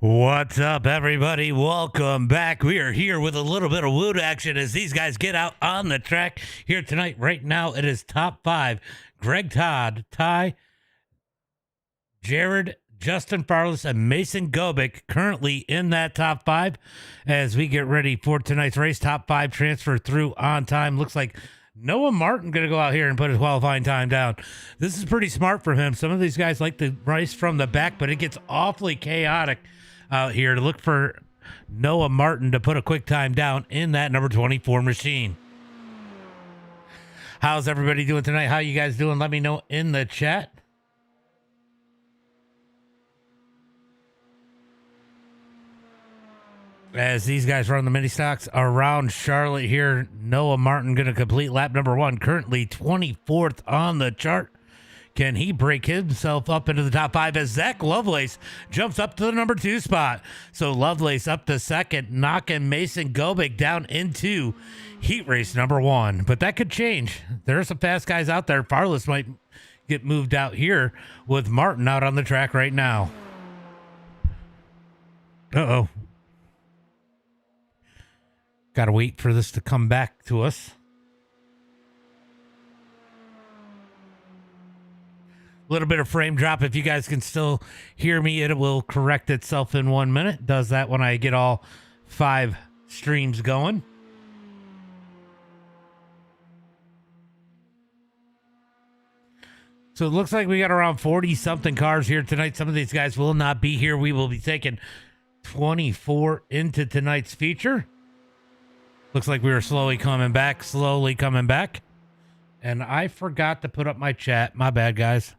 What's up, everybody? Welcome back. We are here with a little bit of WOOT action as these guys get out on the track here tonight. Right now, it is top five. Greg Todd, Ty, Jared, Justin Farless, and Mason Gobick currently in that top five as we get ready for tonight's race. Top five transfer through on time. Looks like Noah Martin going to go out here and put his qualifying time down. This is pretty smart for him. Some of these guys like to race from the back, but it gets awfully chaotic out here to look for Noah Martin to put a quick time down in that number 24 machine. How's everybody doing tonight? How you guys doing? Let me know in the chat. As these guys run the mini stocks around Charlotte here, Noah Martin going to complete lap number one, currently 24th on the chart. Can he break himself up into the top five as Zach Lovelace jumps up to the number two spot? So Lovelace up to second, knocking Mason Gobick down into heat race number one. But that could change. There are some fast guys out there. Farless might get moved out here with Martin out on the track right now. Uh-oh. Got to wait for this to come back to us. Little bit of frame drop. If you guys can still hear me, it will correct itself in 1 minute. Does that when I get all five streams going. So it looks like we got around 40 something cars here tonight. Some of these guys will not be here. We will be taking 24 into tonight's feature. Looks like we were slowly coming back. And I forgot to put up my chat. My bad, guys.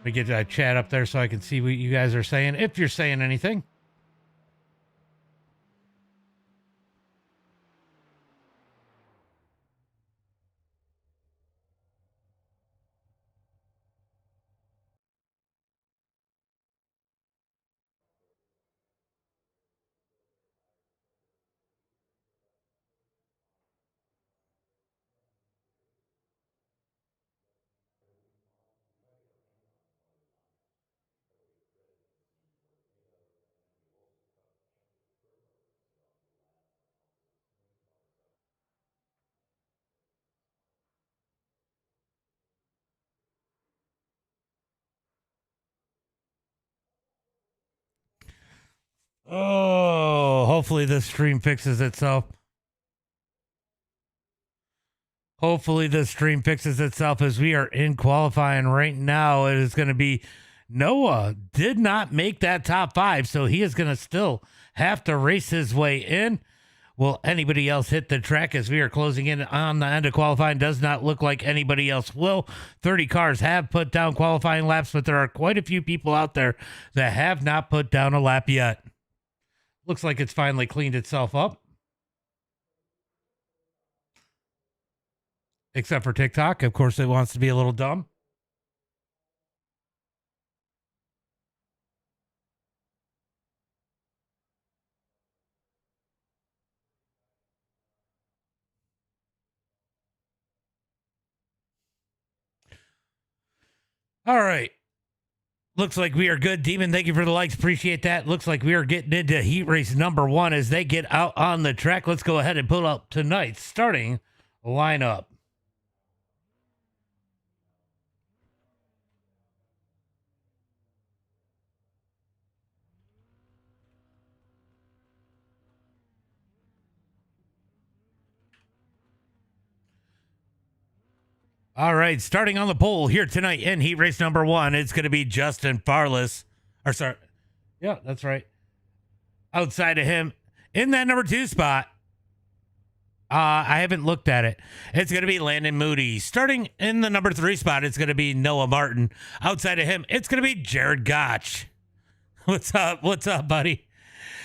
Let me get that chat up there so I can see what you guys are saying, if you're saying anything. Oh, hopefully this stream fixes itself. As we are in qualifying right now. It is going to be Noah did not make that top five, so he is going to still have to race his way in. Will anybody else hit the track as we are closing in on the end of qualifying? Does not look like anybody else will. 30 cars have put down qualifying laps, but there are quite a few people out there that have not put down a lap yet. Looks like it's finally cleaned itself up. Except for TikTok. Of course, it wants to be a little dumb. All right. Looks like we are good. Demon, thank you for the likes. Appreciate that. Looks like we are getting into heat race number one as they get out on the track. Let's go ahead and pull up tonight's starting lineup. All right, starting on the pole here tonight in heat race number one, it's going to be Justin Farless. Or sorry. Yeah, that's right. Outside of him in that number two spot. I haven't looked at it. It's going to be Landon Moody. Starting in the number three spot, it's going to be Noah Martin. Outside of him, it's going to be Jared Gotch. What's up? What's up, buddy?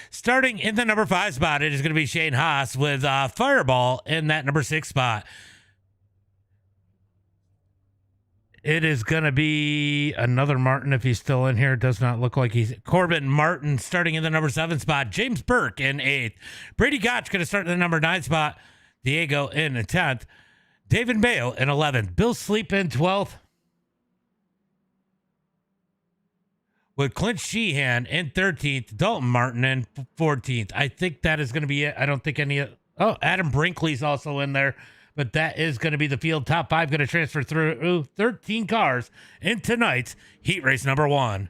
Starting in the number five spot, it is going to be Shane Haas with Fireball in that number six spot. It is going to be another Martin if he's still in here. It does not look like he's... Corbin Martin starting in the number 7 spot. James Burke in 8th. Brady Gotch going to start in the number 9 spot. Diego in 10th. David Mayo in 11th. Bill Sleep in 12th. with Clint Sheehan in 13th, Dalton Martin in 14th. I think that is going to be it. I don't think any. Oh, Adam Brinkley's also in there, but that is going to be the field. Top 5 going to transfer through 13 cars in tonight's heat race number 1.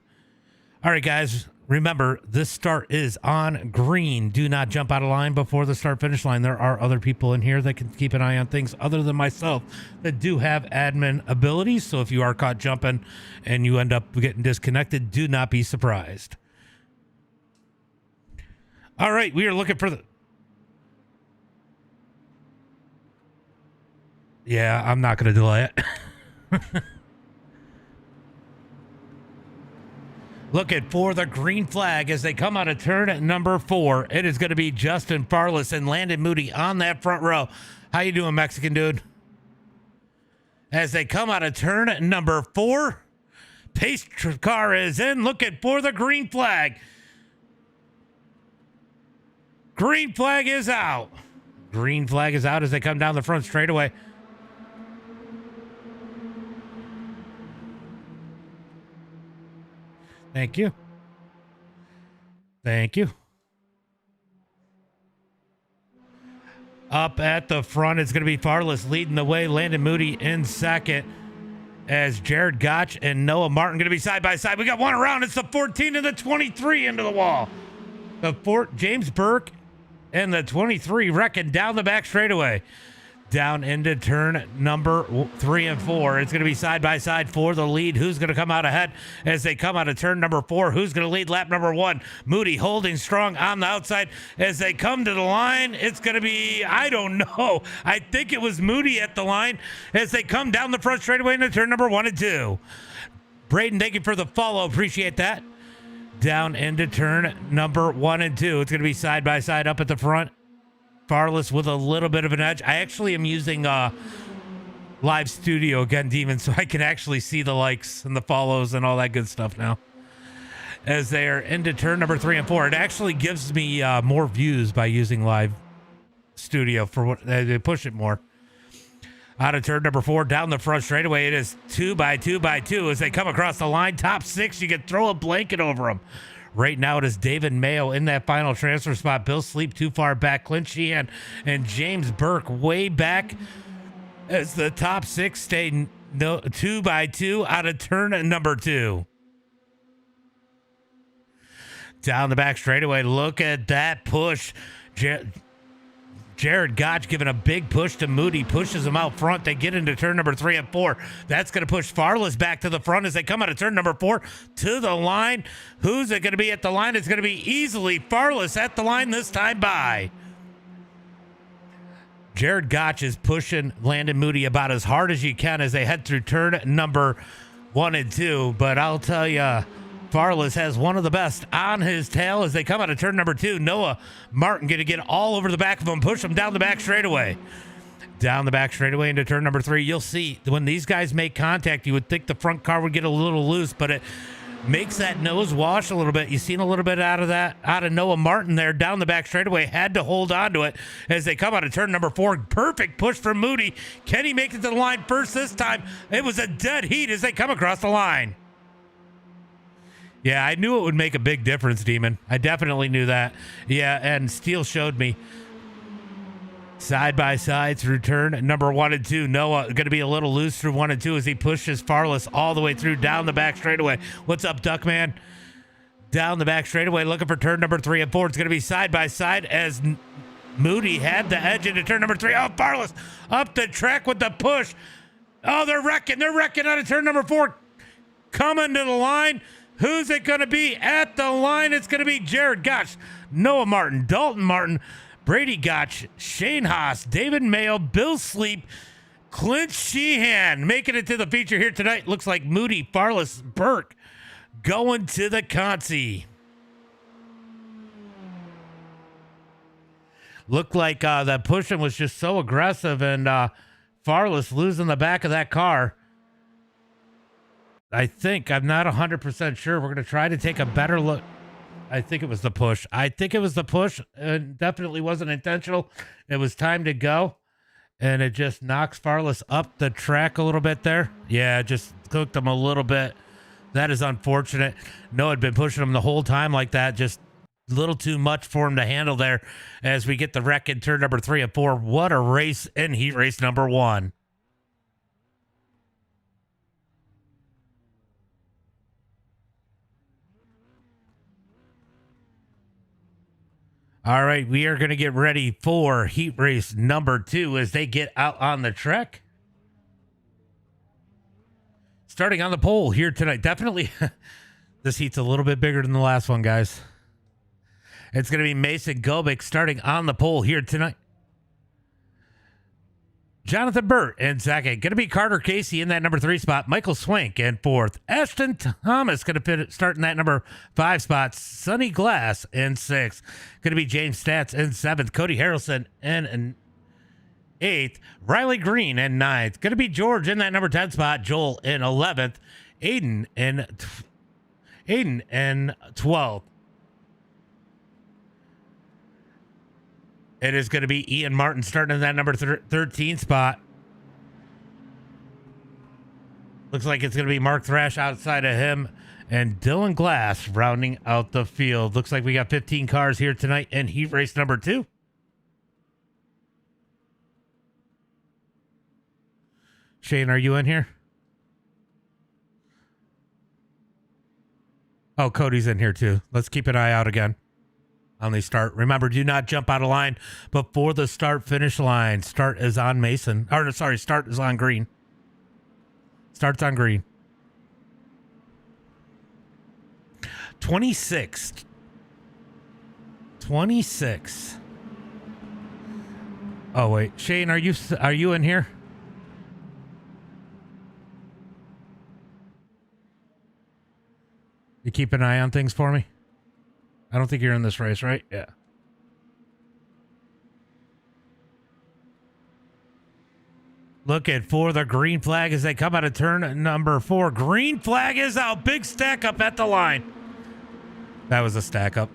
All right, guys. Remember, this start is on green. Do not jump out of line before the start-finish line. There are other people in here that can keep an eye on things other than myself that do have admin abilities. So if you are caught jumping and you end up getting disconnected, do not be surprised. All right, we are looking for the... Yeah, I'm not going to delay it. Looking for the green flag as they come out of turn at number 4. It is going to be Justin Farless and Landon Moody on that front row. How you doing, Mexican dude? As they come out of turn at number 4, pace car is in, looking for the green flag. Green flag is out. Green flag is out as they come down the front straightaway. Thank you. Thank you. Up at the front, it's going to be Farless leading the way. Landon Moody in second as Jared Gotch and Noah Martin going to be side by side. We got one around. It's the 14 and the 23 into the wall. James Burke and the 23 wrecking down the back straightaway. Down into turn number 3 and 4. It's going to be side by side for the lead. Who's going to come out ahead as they come out of turn number 4? Who's going to lead lap number 1? Moody holding strong on the outside as they come to the line. It's going to be, I don't know. I think it was Moody at the line as they come down the front straightaway into turn number 1 and 2. Braden, thank you for the follow. Appreciate that. Down into turn number 1 and 2. It's going to be side by side up at the front. Farless with a little bit of an edge. I actually am using live studio again, Demon, so I can actually see the likes and the follows and all that good stuff now. As they are into turn number 3 and 4, it actually gives me more views by using live studio for what they push it more. Out of turn number 4, down the front straightaway, it is 2 by 2 by 2 as they come across the line. Top 6, you can throw a blanket over them. Right now, it is David Mayo in that final transfer spot. Bill Sleep too far back. Clint Sheehan and James Burke way back as the top 6 stay 2 by 2 out of turn number 2. Down the back straightaway. Look at that push. Jared Gotch giving a big push to Moody, pushes him out front. They get into turn number 3 and 4. That's going to push Farless back to the front as they come out of turn number 4 to the line. Who's it going to be at the line? It's going to be easily Farless at the line this time by. Jared Gotch is pushing Landon Moody about as hard as you can as they head through turn number 1 and 2. But I'll tell you, Farless has one of the best on his tail as they come out of turn number 2. Noah Martin going to get all over the back of him, push him down the back straightaway. Down the back straightaway into turn number 3. You'll see when these guys make contact, you would think the front car would get a little loose, but it makes that nose wash a little bit. You've seen a little bit out of Noah Martin there down the back straightaway. Had to hold on to it as they come out of turn number 4. Perfect push from Moody. Can he make it to the line first this time? It was a dead heat as they come across the line. Yeah, I knew it would make a big difference, Demon. I definitely knew that. Yeah, and Steele showed me. Side by side through turn number 1 and 2. Noah going to be a little loose through 1 and 2 as he pushes Farless all the way through down the back straightaway. What's up, Duckman? Down the back straightaway looking for turn number 3 and 4. It's going to be side by side as Moody had the edge into turn number 3. Oh, Farless up the track with the push. Oh, they're wrecking. They're wrecking out of turn number 4. Coming to the line. Who's it going to be at the line? It's going to be Jared Gotch, Noah Martin, Dalton Martin, Brady Gotch, Shane Haas, David Mayo, Bill Sleep, Clint Sheehan making it to the feature here tonight. Looks like Moody, Farless, Burke going to the Consi. Looked like that pushing was just so aggressive and Farless losing the back of that car. I think, I'm not 100% sure. We're going to try to take a better look. I think it was the push. It definitely wasn't intentional. It was time to go. And it just knocks Farless up the track a little bit there. Yeah, just cooked him a little bit That is unfortunate. Noah had been pushing him the whole time like that. Just a little too much for him to handle there as we get the wreck in turn number 3 and 4. What a race in heat race number 1. All right, we are going to get ready for heat race number 2 as they get out on the track. Starting on the pole here tonight. Definitely, this heat's a little bit bigger than the last one, guys. It's going to be Mason Gobick starting on the pole here tonight. Jonathan Burt in second. Going to be Carter Casey in that number 3 spot. Michael Swank in 4th. Ashton Thomas going to start in that number 5 spot. Sonny Glass in 6th. Going to be James Stats in 7th. Cody Harrelson in 8th. Riley Green in 9th. Going to be George in that number 10 spot. Joel in 11th. Aiden in 12th. It is going to be Ian Martin starting in that number 13 spot. Looks like it's going to be Mark Thrash outside of him and Dylan Glass rounding out the field. Looks like we got 15 cars here tonight in heat race number 2. Shane, are you in here? Oh, Cody's in here too. Let's keep an eye out again on the start. Remember, do not jump out of line before the start-finish line. Start is on Mason. Or, sorry, start is on green. Starts on green. 26. 26. Oh, wait. Shane, are you in here? You keep an eye on things for me? I don't think you're in this race, right? Yeah. Looking for the green flag as they come out of turn number 4. Green flag is out. Big stack up at the line. That was a stack up.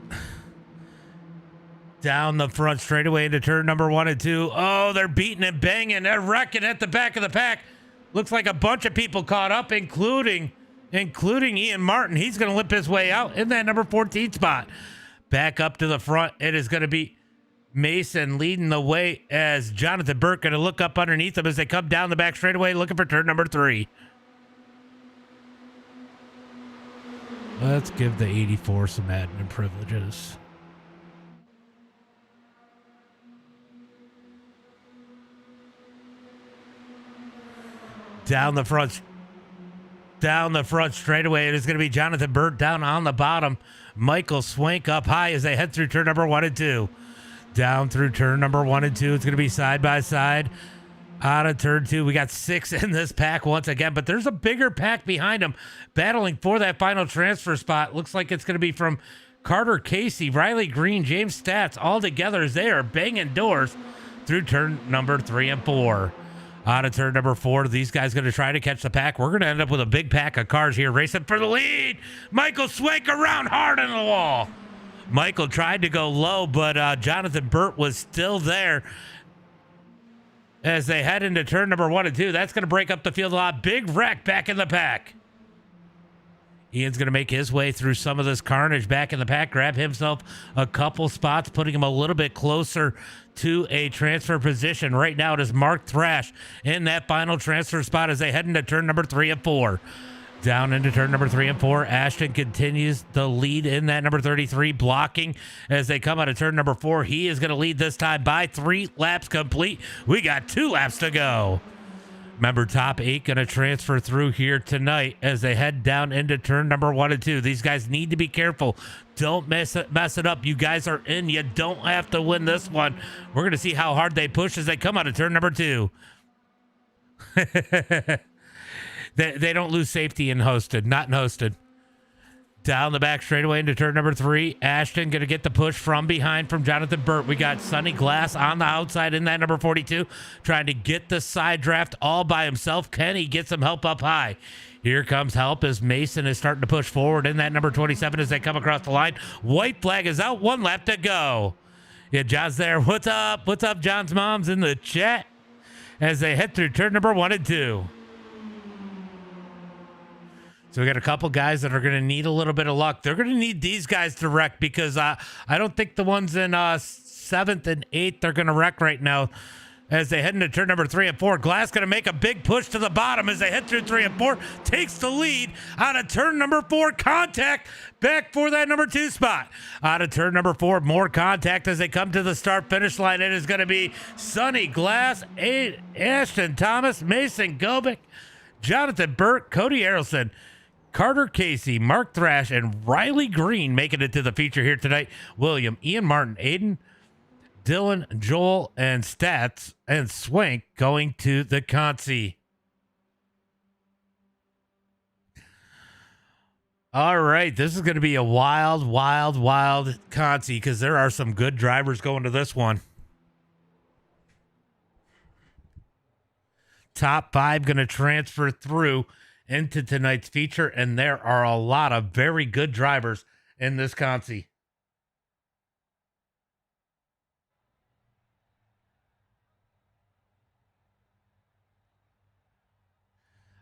Down the front straightaway into turn number 1 and 2. Oh, they're beating and banging. They're wrecking at the back of the pack. Looks like a bunch of people caught up, including Ian Martin. He's going to limp his way out in that number 14 spot. Back up to the front. It is going to be Mason leading the way as Jonathan Burke going to look up underneath them as they come down the back straightaway looking for turn number 3. Let's give the 84 some admin privileges. Down the front straightaway, it is going to be Jonathan Burt down on the bottom. Michael Swank up high as they head through turn number 1 and 2. Down through turn number 1 and 2. It's going to be side by side. Out of turn 2, we got 6 in this pack once again, but there's a bigger pack behind them battling for that final transfer spot. Looks like it's going to be from Carter Casey, Riley Green, James Stats, all together as they are banging doors through turn number 3 and 4. Out of turn number 4, these guys going to try to catch the pack. We're going to end up with a big pack of cars here racing for the lead. Michael Swank around hard on the wall. Michael tried to go low, but Jonathan Burt was still there as they head into turn number 1 and 2. That's going to break up the field a lot. Big wreck back in the pack. Ian's going to make his way through some of this carnage back in the pack, grab himself a couple spots, putting him a little bit closer to a transfer position. Right now it is Mark Thrash in that final transfer spot as they head into turn number 3 and 4. Down into turn number 3 and 4. Ashton continues the lead in that number 33, blocking as they come out of turn number 4. He is going to lead this time by 3 laps complete. We got 2 laps to go. Remember, top 8 going to transfer through here tonight as they head down into turn number 1 and 2. These guys need to be careful. Don't mess it up. You guys are in. You don't have to win this one. We're going to see how hard they push as they come out of turn number 2. They don't lose safety in hosted. Not in hosted. Down the back straightaway into turn number 3. Ashton going to get the push from behind from Jonathan Burt. We got Sonny Glass on the outside in that number 42, trying to get the side draft all by himself. Can he get some help up high? Here comes help as Mason is starting to push forward in that number 27 as they come across the line. White flag is out. 1 lap to go. Yeah, John's there. What's up? What's up, John's mom's in the chat as they head through turn number 1 and 2. So we got a couple guys that are going to need a little bit of luck. They're going to need these guys to wreck because I don't think the ones in 7th and 8th are going to wreck right now as they head into turn number 3 and 4. Glass going to make a big push to the bottom as they head through 3 and 4. Takes the lead out of turn number 4. Contact back for that number 2 spot. Out of turn number 4, more contact as they come to the start finish line. It is going to be Sonny Glass, Ashton Thomas, Mason Gobick, Jonathan Burke, Cody Harrelson, Carter Casey, Mark Thrash, and Riley Green making it to the feature here tonight. William, Ian Martin, Aiden, Dylan, Joel, and Stats, and Swank going to the Consi. All right, this is going to be a wild Consi because there are some good drivers going to this one. Top 5 going to transfer through into tonight's feature, and there are a lot of very good drivers in this Consi.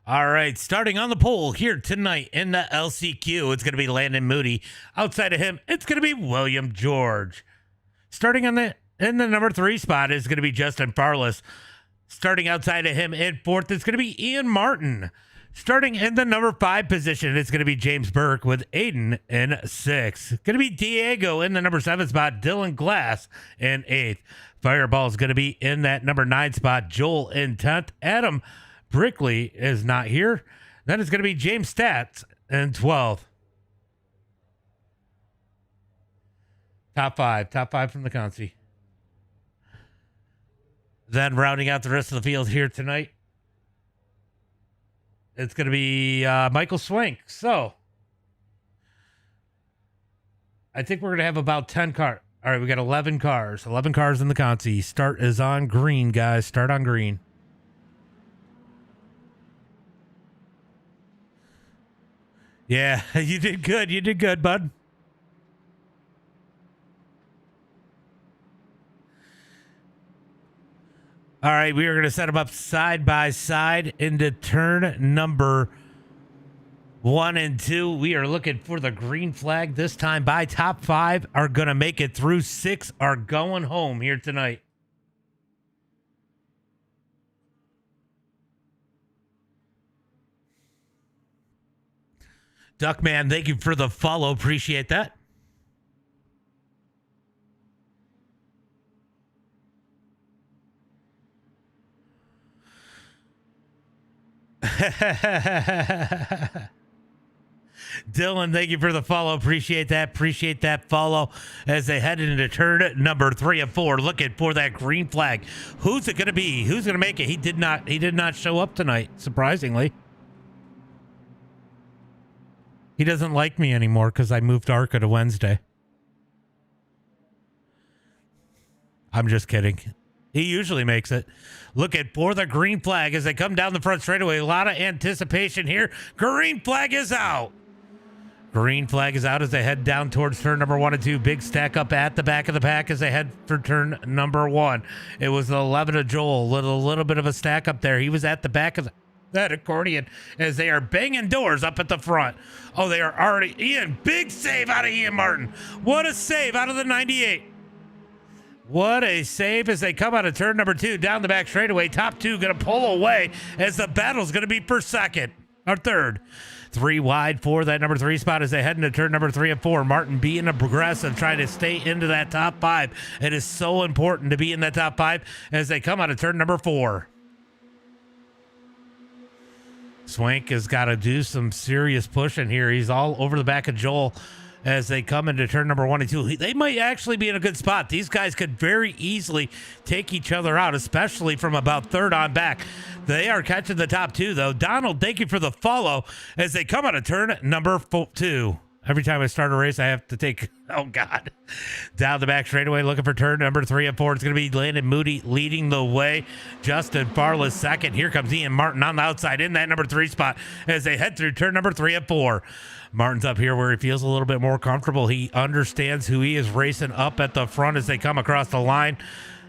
All right, starting on the pole here tonight in the LCQ, it's going to be Landon Moody. Outside of him, it's going to be William George. Starting in the number 3 spot is going to be Justin Farless. Starting outside of him in 4th, it's going to be Ian Martin. Starting in the number 5 position, it's going to be James Burke with Aiden in 6th. Going to be Diego in the number 7 spot, Dylan Glass in 8th. Fireball is going to be in that number 9 spot, Joel in 10th. Adam Brickley is not here. Then it's going to be James Stats in 12th. Top five from the Consi. Then rounding out the rest of the field here tonight, it's going to be Michael Swank. So I think we're going to have about 10 cars. All right, we got 11 cars. 11 cars in the Consi. Start is on green, guys. Start on green. Yeah, you did good. You did good, bud. All right, we are going to set them up side by side into turn number 1 and 2. We are looking for the green flag this time by top 5 are going to make it through. 6 are going home here tonight. Duckman, thank you for the follow. Appreciate that. Dylan, thank you for the follow. Appreciate that. Appreciate that follow as they head into turn number 3 and 4, looking for that green flag. Who's it going to be? Who's going to make it? He did not show up tonight, surprisingly. He doesn't like me anymore because I moved ARCA to Wednesday. I'm just kidding. He usually makes it. Looking for the green flag as they come down the front straightaway. A lot of anticipation here. Green flag is out. Green flag is out as they head down towards turn number 1 and 2. Big stack up at the back of the pack as they head for turn number 1. It was the 11 of Joel. A little bit of a stack up there. He was at the back of that accordion as they are banging doors up at the front. Oh, they are already... Ian, big save out of Ian Martin. What a save out of the 98. What a save as they come out of turn number 2 down the back straightaway. Top 2 going to pull away as the battle's going to be for second or third. 3 wide for that number 3 spot as they head into turn number 3 and 4. Martin being aggressive, trying to stay into that top 5. It is so important to be in that top 5 as they come out of turn number 4. Swank has got to do some serious pushing here. He's all over the back of Joel as they come into turn number 1 and 2. They might actually be in a good spot. These guys could very easily take each other out, especially from about third on back. They are catching the top 2, though. Donald, thank you for the follow as they come out of turn number 2. Every time I start a race, I have to take, oh God, down the back straightaway, looking for turn number 3 and 4. It's going to be Landon Moody leading the way. Justin Farless second. Here comes Ian Martin on the outside in that number 3 spot as they head through turn number 3 and 4. Martin's up here where he feels a little bit more comfortable. He understands who he is racing up at the front as they come across the line,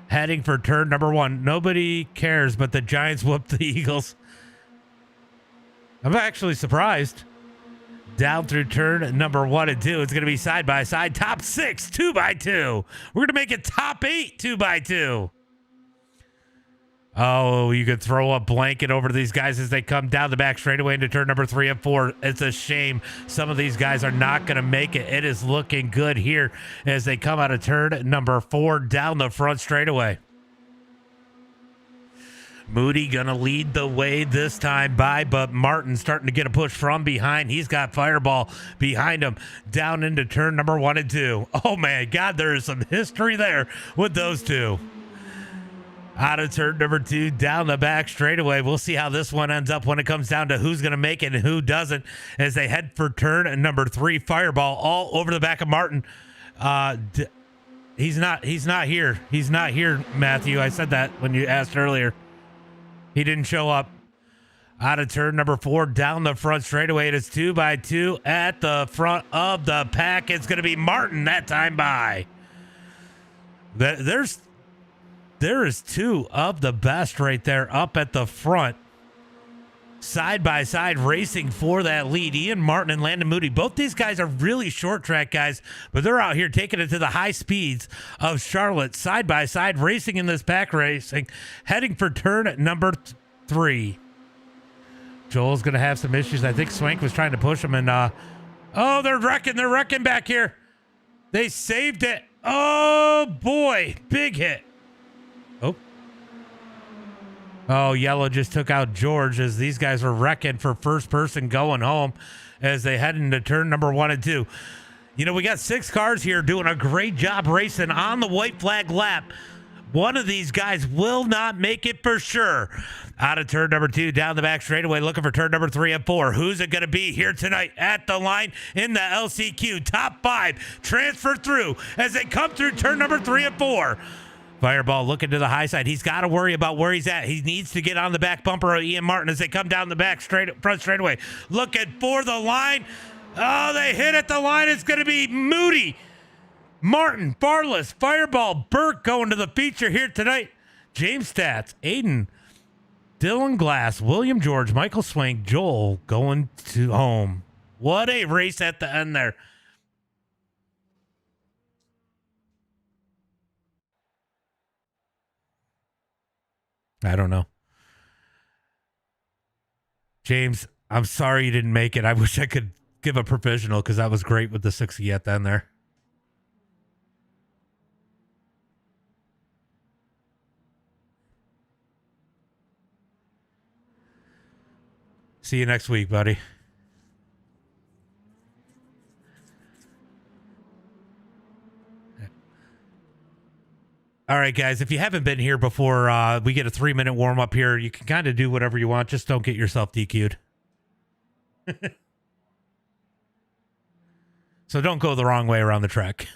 heading for turn number 1. Nobody cares, but the Giants whooped the Eagles. I'm actually surprised. down through turn number 1 and 2. It's going to be side by side. Top 6, 2x2. We're going to make it top 8, 2x2. Oh, you could throw a blanket over to these guys as they come down the back straightaway into turn number 3 and 4. It's a shame some of these guys are not going to make it. It is looking good here as they come out of turn number 4 down the front straightaway. Moody gonna lead the way this time but Martin starting to get a push from behind. He's got Fireball behind him down into turn number 1 and 2. Oh my God, there is some history there with those two. Out of turn number 2 down the back straightaway. We'll see how this one ends up when it comes down to who's gonna make it and who doesn't as they head for turn number 3. Fireball all over the back of Martin. He's not here. He's not here, Matthew. I said that when you asked earlier. He didn't show up. Out of turn number 4 down the front straightaway. It is 2x2 at the front of the pack. It's going to be Martin that time by. There is 2 of the best right there up at the front. Side by side racing for that lead. Ian Martin and Landon Moody. Both these guys are really short track guys, but they're out here taking it to the high speeds of Charlotte. Side by side racing in this pack racing, heading for turn number 3. Joel's going to have some issues. I think Swank was trying to push him and oh, they're wrecking back here. They saved it. Oh boy, big hit. Oh, yellow just took out George as these guys were wrecking for first person going home as they head into turn number 1 and 2. You know, we got 6 cars here doing a great job racing on the white flag lap. One of these guys will not make it for sure. Out of turn number 2, down the back straightaway, looking for turn number 3 and 4. Who's it going to be here tonight at the line in the LCQ? Top 5 transfer through as they come through turn number 3 and 4. Fireball looking to the high side. He's got to worry about where he's at. He needs to get on the back bumper of Ian Martin as they come down the back front straightaway. Looking for the line. Oh, they hit at the line. It's going to be Moody, Martin, Farless, Fireball, Burke going to the feature here tonight. James Stats, Aiden, Dylan Glass, William George, Michael Swank, Joel going to home. What a race at the end there. I don't know. James, I'm sorry you didn't make it. I wish I could give a provisional because that was great with the 60 at the end there. See you next week, buddy. All right, guys, if you haven't been here before, we get a 3-minute warm-up here. You can kind of do whatever you want. Just don't get yourself DQ'd. So don't go the wrong way around the track.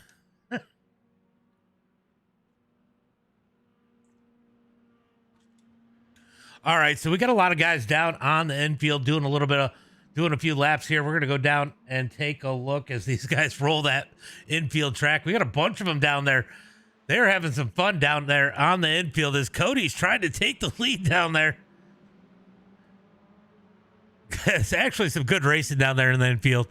All right, so we got a lot of guys down on the infield doing a few laps here. We're going to go down and take a look as these guys roll that infield track. We got a bunch of them down there. They're having some fun down there on the infield as Cody's trying to take the lead down there. It's actually some good racing down there in the infield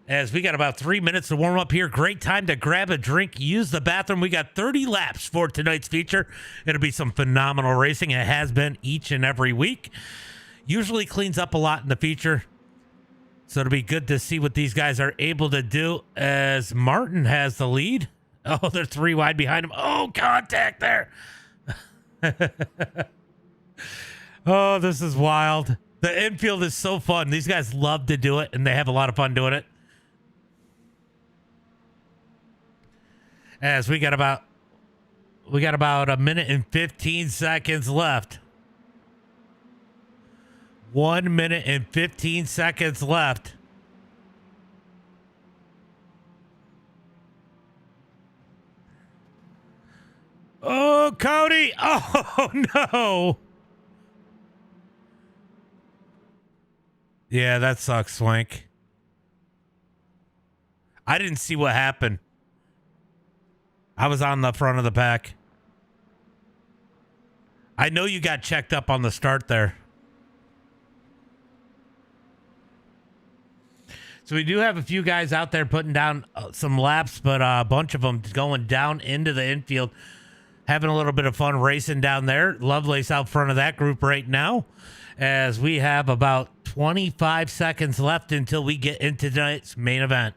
as we got about 3 minutes to warm up here. Great time to grab a drink, use the bathroom. We got 30 laps for tonight's feature. It'll be some phenomenal racing. It has been each and every week. Usually cleans up a lot in the feature. So it'll be good to see what these guys are able to do as Martin has the lead. Oh, they're 3 wide behind him. Oh, contact there. Oh, this is wild. The infield is so fun. These guys love to do it, and they have a lot of fun doing it. As we got about a minute and 15 seconds left. 1 minute and 15 seconds left. Oh, Cody. Oh, no. Yeah, that sucks, Swank. I didn't see what happened. I was on the front of the pack. I know you got checked up on the start there. So we do have a few guys out there putting down some laps, but a bunch of them going down into the infield, having a little bit of fun racing down there. Lovelace out front of that group right now, as we have about 25 seconds left until we get into tonight's main event.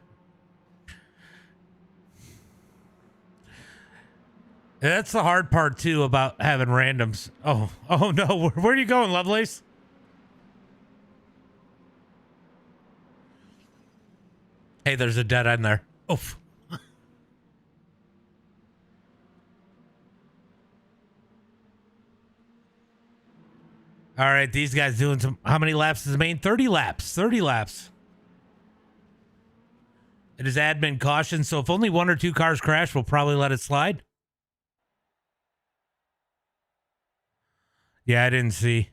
That's the hard part, too, about having randoms. Oh no. Where are you going, Lovelace? Hey, there's a dead end there. Oof. All right, these guys doing some... How many laps is the main? 30 laps. 30 laps. It is admin caution, so if only one or two cars crash, we'll probably let it slide. Yeah, I didn't see.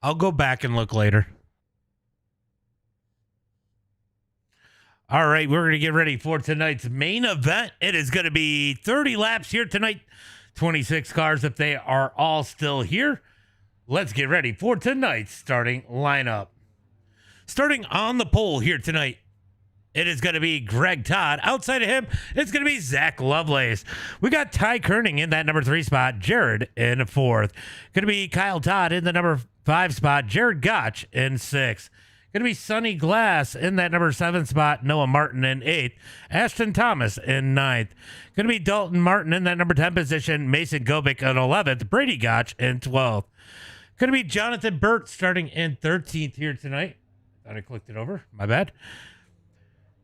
I'll go back and look later. All right, we're going to get ready for tonight's main event. It is going to be 30 laps here tonight. 26 cars if they are all still here. Let's get ready for tonight's starting lineup. Starting on the pole here tonight, it is going to be Greg Todd. Outside of him, it's going to be Zach Lovelace. We got Ty Kerning in that number 3 spot. Jared in 4th. Going to be Kyle Todd in the number 5 spot. Jared Gotch in 6th. Going to be Sonny Glass in that number 7 spot. Noah Martin in 8th. Ashton Thomas in 9th. Going to be Dalton Martin in that number 10 position. Mason Gobick in 11th. Brady Gotch in 12th. Going to be Jonathan Burt starting in 13th here tonight. Thought I clicked it over. My bad.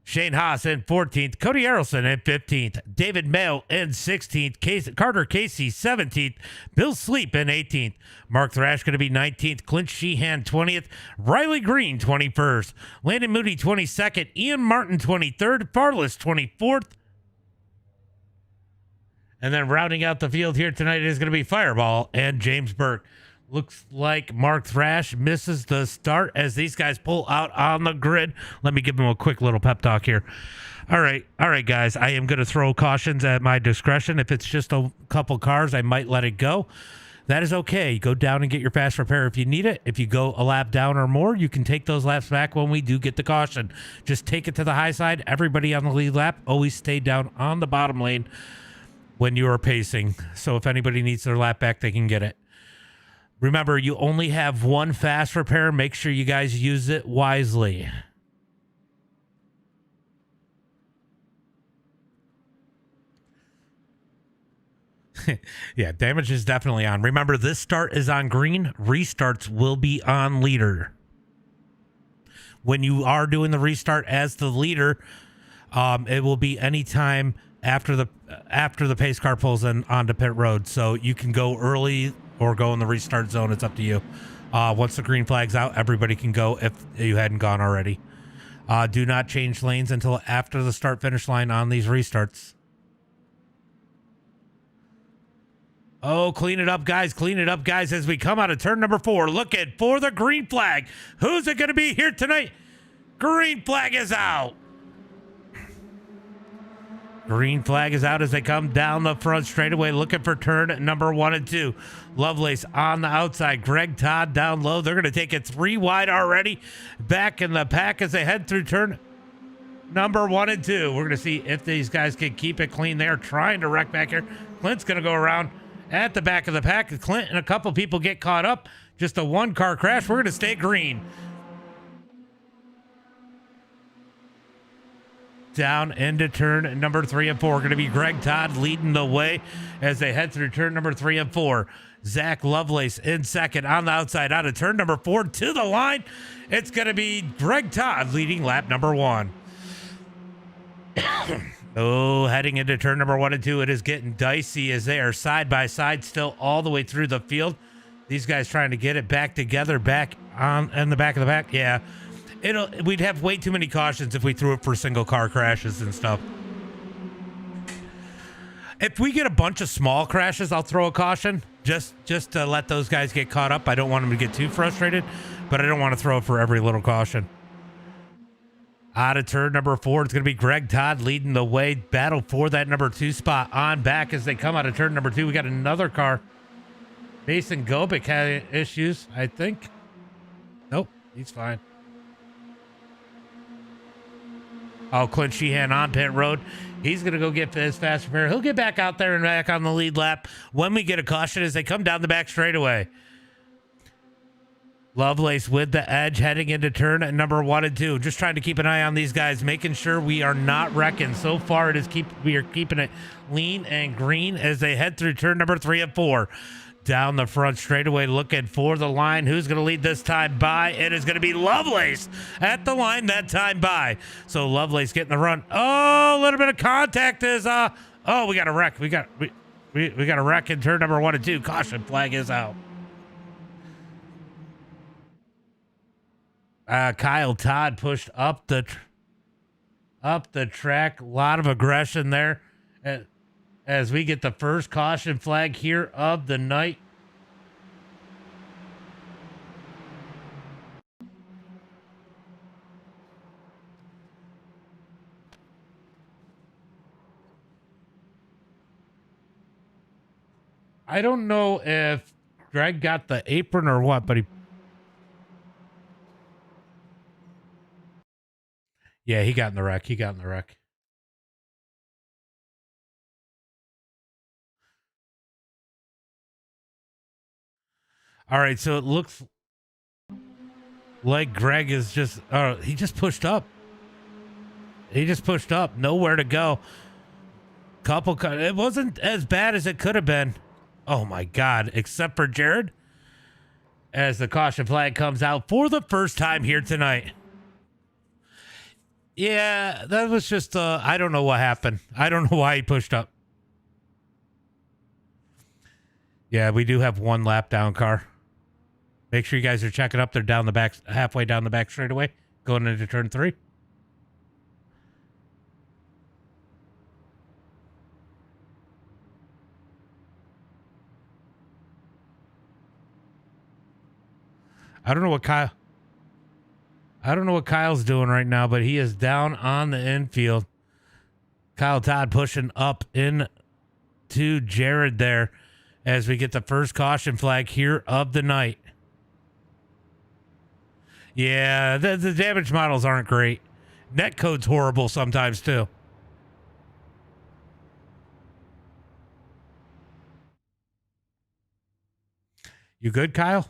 Shane Haas in 14th, Cody Errolson in 15th, David Mayo in 16th, Carter Casey 17th, Bill Sleep in 18th, Mark Thrash going to be 19th, Clint Sheehan 20th, Riley Green 21st, Landon Moody 22nd, Ian Martin 23rd, Farless 24th. And then rounding out the field here tonight is going to be Fireball and James Burke. Looks like Mark Thrash misses the start as these guys pull out on the grid. Let me give him a quick little pep talk here. All right, guys. I am going to throw cautions at my discretion. If it's just a couple cars, I might let it go. That is okay. Go down and get your fast repair if you need it. If you go a lap down or more, you can take those laps back when we do get the caution. Just take it to the high side. Everybody on the lead lap, always stay down on the bottom lane when you are pacing. So if anybody needs their lap back, they can get it. Remember, you only have one fast repair. Make sure you guys use it wisely. Yeah, damage is definitely on. Remember, this start is on green. Restarts will be on leader. When you are doing the restart as the leader, it will be anytime after the pace car pulls in onto pit road. So you can go early or go in the restart zone. It's up to you. Once the green flag's out, everybody can go if you hadn't gone already. Do not change lanes until after the start-finish line on these restarts. Oh, clean it up, guys. Clean it up, guys, as we come out of turn number 4. Looking for the green flag. Who's it going to be here tonight? Green flag is out. Green flag is out as they come down the front straightaway, looking for turn number 1 and 2. Lovelace on the outside. Greg Todd down low. They're going to take it 3 wide already. Back in the pack as they head through turn number 1 and 2. We're going to see if these guys can keep it clean. They're trying to wreck back here. Clint's going to go around at the back of the pack. Clint and a couple people get caught up. Just a 1-car crash. We're going to stay green. Down into turn number 3 and 4. Going to be Greg Todd leading the way as they head through turn number 3 and 4. Zach Lovelace in second on the outside out of turn number 4 to the line. It's going to be Greg Todd leading lap number 1. Heading into turn number 1 and 2, it is getting dicey as they are side by side still all the way through the field. These guys trying to get it back together, back on in the back of the pack. Yeah. We'd have way too many cautions if we threw it for single car crashes and stuff. If we get a bunch of small crashes, I'll throw a caution just to let those guys get caught up. I don't want them to get too frustrated, but I don't want to throw it for every little caution. Out of turn number 4, it's going to be Greg Todd leading the way. Battle for that number 2 spot on back as they come out of turn number 2. We got another car Mason Gobic had issues, I think. Nope, he's fine. Oh, Clint Sheehan on pit road. He's going to go get his fast repair. He'll get back out there and back on the lead lap when we get a caution as they come down the back straightaway. Lovelace with the edge heading into turn at number 1 and 2. Just trying to keep an eye on these guys, making sure we are not wrecking. So far, we are keeping it lean and green as they head through turn number 3 and 4. Down the front straightaway, looking for the line. Who's going to lead this time by? It is going to be Lovelace at the line that time by. So Lovelace getting the run. Oh, a little bit of contact is oh, we got a wreck. We got a wreck in turn number 1 and 2. Caution flag is out. Kyle Todd pushed up the track. A lot of aggression there. As we get the first caution flag here of the night. I don't know if Greg got the apron or what, but yeah, he got in the wreck. All right, so it looks like Greg is just, he just pushed up. Nowhere to go. It wasn't as bad as it could have been. Oh my God, except for Jared. As the caution flag comes out for the first time here tonight. Yeah, that was just, I don't know what happened. I don't know why he pushed up. Yeah, we do have one lap down car. Make sure you guys are checking up. They're down the back, halfway down the back straightaway, going into turn 3. I don't know what Kyle's doing right now, but he is down on the infield. Kyle Todd pushing up in to Jared there as we get the first caution flag here of the night. Yeah, the damage models aren't great. Netcode's horrible sometimes too. You good, Kyle?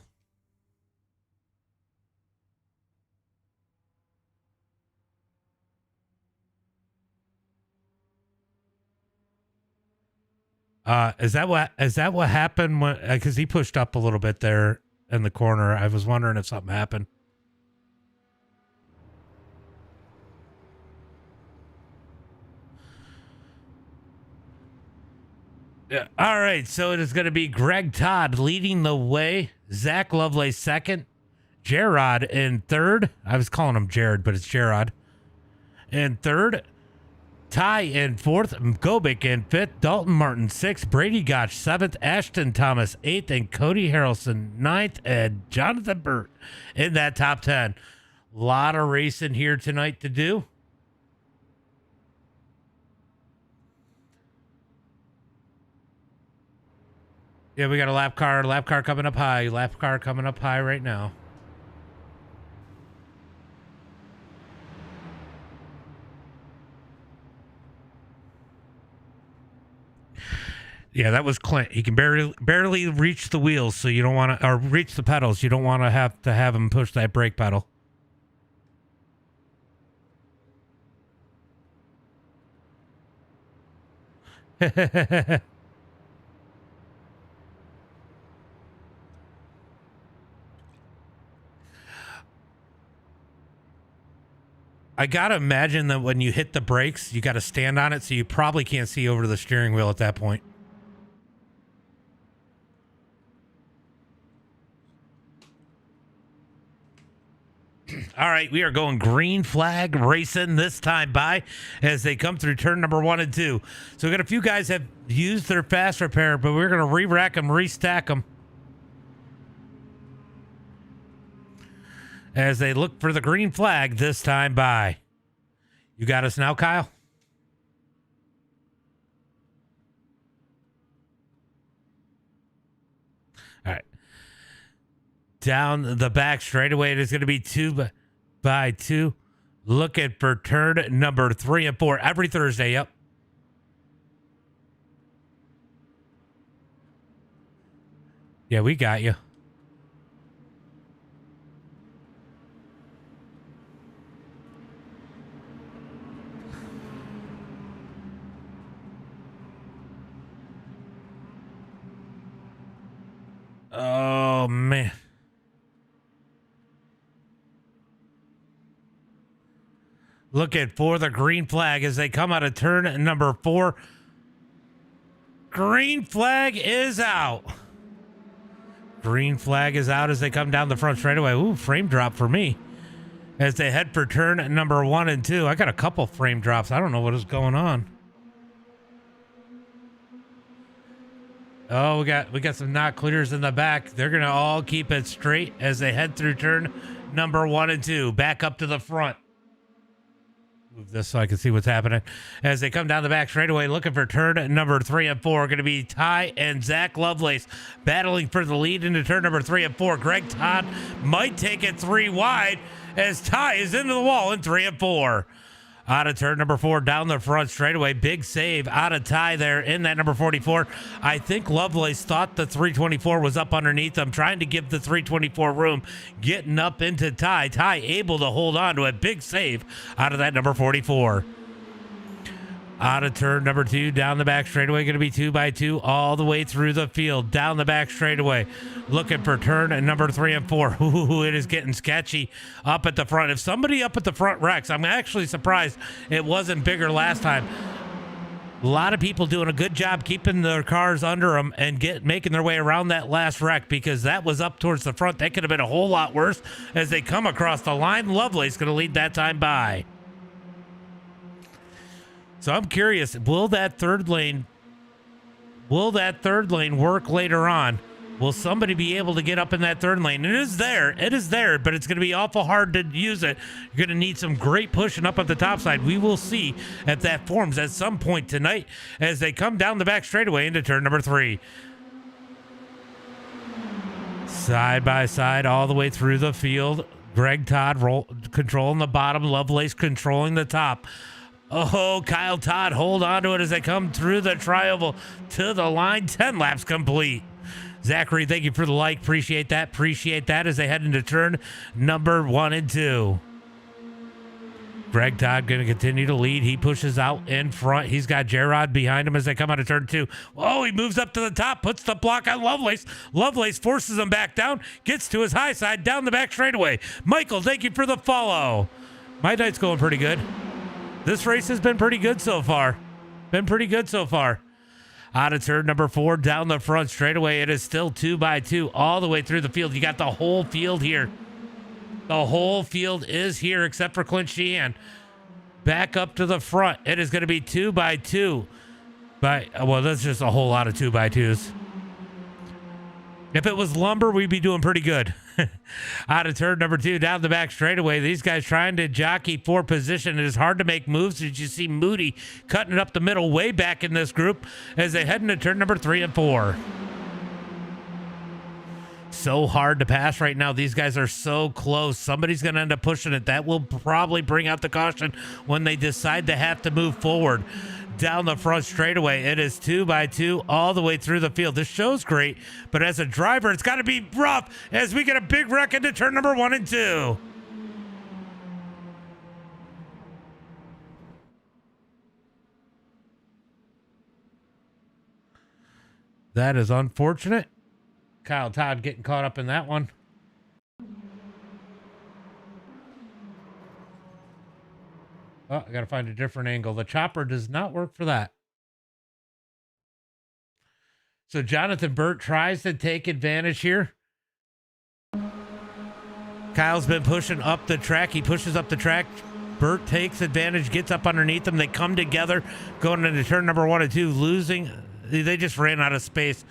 Is that what happened when, because he pushed up a little bit there in the corner. I was wondering if something happened. Yeah. All right, so it is going to be Greg Todd leading the way, Zach Lovelace second, Gerard in third. I was calling him Jared, but it's Gerard in third. Ty in fourth, Gobic in fifth, Dalton Martin sixth, Brady Gotch seventh, Ashton Thomas eighth, and Cody Harrelson ninth, and Jonathan Burt in that top 10. A lot of racing here tonight to do. Yeah, we got a lap car coming up high, right now. Yeah, that was Clint. He can barely reach the wheels, so you don't want to, or reach the pedals. You don't want to have him push that brake pedal. I gotta imagine that when you hit the brakes, you got to stand on it, so you probably can't see over the steering wheel at that point. All right, we are going green flag racing this time by as they come through turn number 1 and 2. So we got a few guys have used their fast repair, but we're going to re-rack them, restack them as they look for the green flag this time by. You got us now, Kyle? All down the back straightaway. It is going to be 2 by 2. Looking for turn number 3 and 4 every Thursday. Yep. Yeah, we got you. Oh, man. Looking for the green flag as they come out of turn number 4. Green flag is out. Green flag is out as they come down the front straightaway. Ooh, frame drop for me. As they head for turn number 1 and 2. I got a couple frame drops. I don't know what is going on. Oh, we got some not clears in the back. They're going to all keep it straight as they head through turn number 1 and 2. Back up to the front. Move this so I can see what's happening. As they come down the back straightaway, looking for turn number 3 and 4. Going to be Ty and Zach Lovelace battling for the lead into turn number 3 and 4. Greg Todd might take it 3 wide as Ty is into the wall in 3 and 4. Out of turn number 4, down the front straightaway. Big save out of Ty there in that number 44. I think Lovelace thought the 324 was up underneath him, trying to give the 324 room, getting up into Ty. Ty able to hold on to a big save out of that number 44. Out of turn number 2, down the back straightaway, going to be 2 by 2 all the way through the field. Down the back straightaway, looking for turn number 3 and 4. Ooh, it is getting sketchy up at the front. If somebody up at the front wrecks, I'm actually surprised it wasn't bigger last time. A lot of people doing a good job keeping their cars under them and making their way around that last wreck, because that was up towards the front. That could have been a whole lot worse as they come across the line. Lovelace going to lead that time by. So I'm curious, will that third lane work later on? Will somebody be able to get up in that third lane? It is there, but it's going to be awful hard to use it. You're going to need some great pushing up at the top side. We will see if that forms at some point tonight as they come down the back straightaway into turn number 3. Side by side all the way through the field. Greg Todd controlling the bottom, Lovelace controlling the top. Oh, Kyle Todd, hold on to it as they come through the tri-oval to the line. 10 laps complete. Zachary, thank you for the like. Appreciate that. Appreciate that as they head into turn number 1 and 2. Greg Todd going to continue to lead. He pushes out in front. He's got Gerard behind him as they come out of turn 2. Oh, he moves up to the top, puts the block on Lovelace. Lovelace forces him back down, gets to his high side, down the back straightaway. Michael, thank you for the follow. My night's going pretty good. This race has been pretty good so far. Out of turn number 4, down the front straightaway. It is still 2 by 2 all the way through the field. You got the whole field here. The whole field is here except for Clint Sheehan. Back up to the front. It is going to be 2 by 2. Well, that's just a whole lot of 2 by 2s. If it was lumber, we'd be doing pretty good. Out of turn number 2, down the back straightaway. These guys trying to jockey for position. It is hard to make moves as you see Moody cutting it up the middle way back in this group as they head into turn number 3 and 4. So hard to pass right now. These guys are so close. Somebody's going to end up pushing it. That will probably bring out the caution when they decide to have to move forward. Down the front straightaway, it is 2 by 2 all the way through the field. This show's great, but as a driver, it's got to be rough as we get a big wreck into turn number 1 and 2. That is unfortunate. Kyle Todd getting caught up in that one. Oh, I got to find a different angle. The chopper does not work for that. So Jonathan Burt tries to take advantage here. Kyle's been pushing up the track. He pushes up the track. Burt takes advantage, gets up underneath him. They come together, going into turn number 1 and 2, losing. They just ran out of space.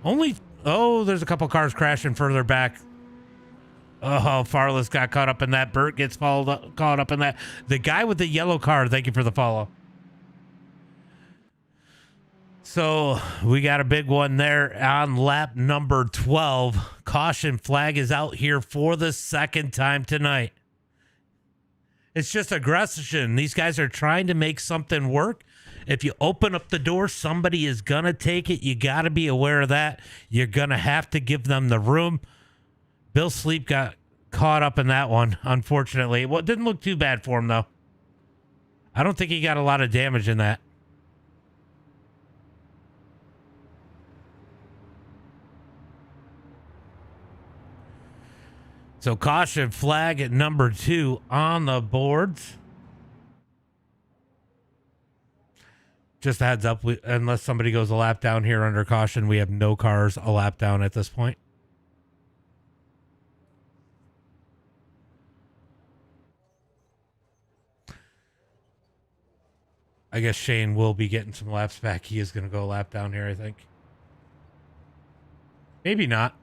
There's a couple cars crashing further back. Oh, Farless got caught up in that. Burt gets caught up in that. The guy with the yellow car, thank you for the follow. So we got a big one there on lap number 12. Caution flag is out here for the second time tonight. It's just aggression. These guys are trying to make something work. If you open up the door, somebody is going to take it. You got to be aware of that. You're going to have to give them the room. Bill Sleep got caught up in that one, unfortunately. Well, it didn't look too bad for him, though. I don't think he got a lot of damage in that. So caution flag at number 2 on the boards. Just a heads up, unless somebody goes a lap down here under caution, we have no cars a lap down at this point. I guess Shane will be getting some laps back. He is going to go a lap down here, I think. Maybe not.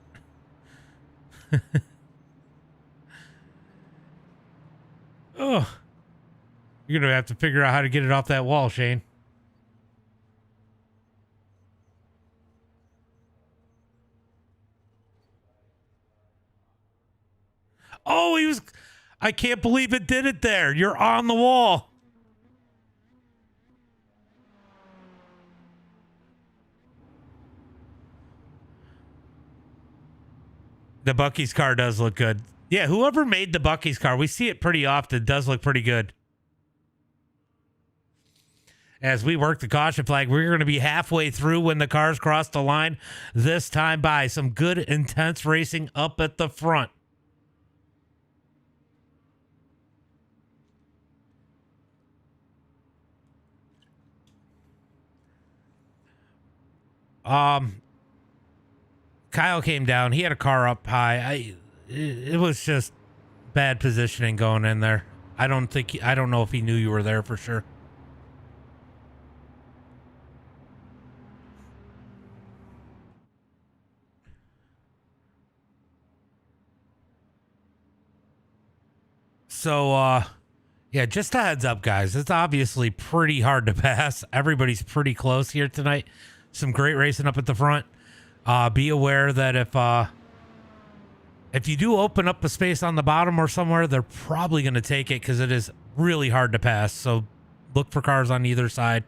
Oh, you're going to have to figure out how to get it off that wall, Shane. Oh, he was... I can't believe it did it there. You're on the wall. The Bucky's car does look good. Yeah, whoever made the Bucky's car, we see it pretty often, does look pretty good. As we work the caution flag, we're going to be halfway through when the cars cross the line this time by. Some good, intense racing up at the front. Kyle came down. He had a car up high. It was just bad positioning going in there. I don't know if he knew you were there for sure. So, yeah, just a heads up, guys. It's obviously pretty hard to pass. Everybody's pretty close here tonight. Some great racing up at the front. Be aware that if you do open up a space on the bottom or somewhere, they're probably going to take it because it is really hard to pass. So look for cars on either side.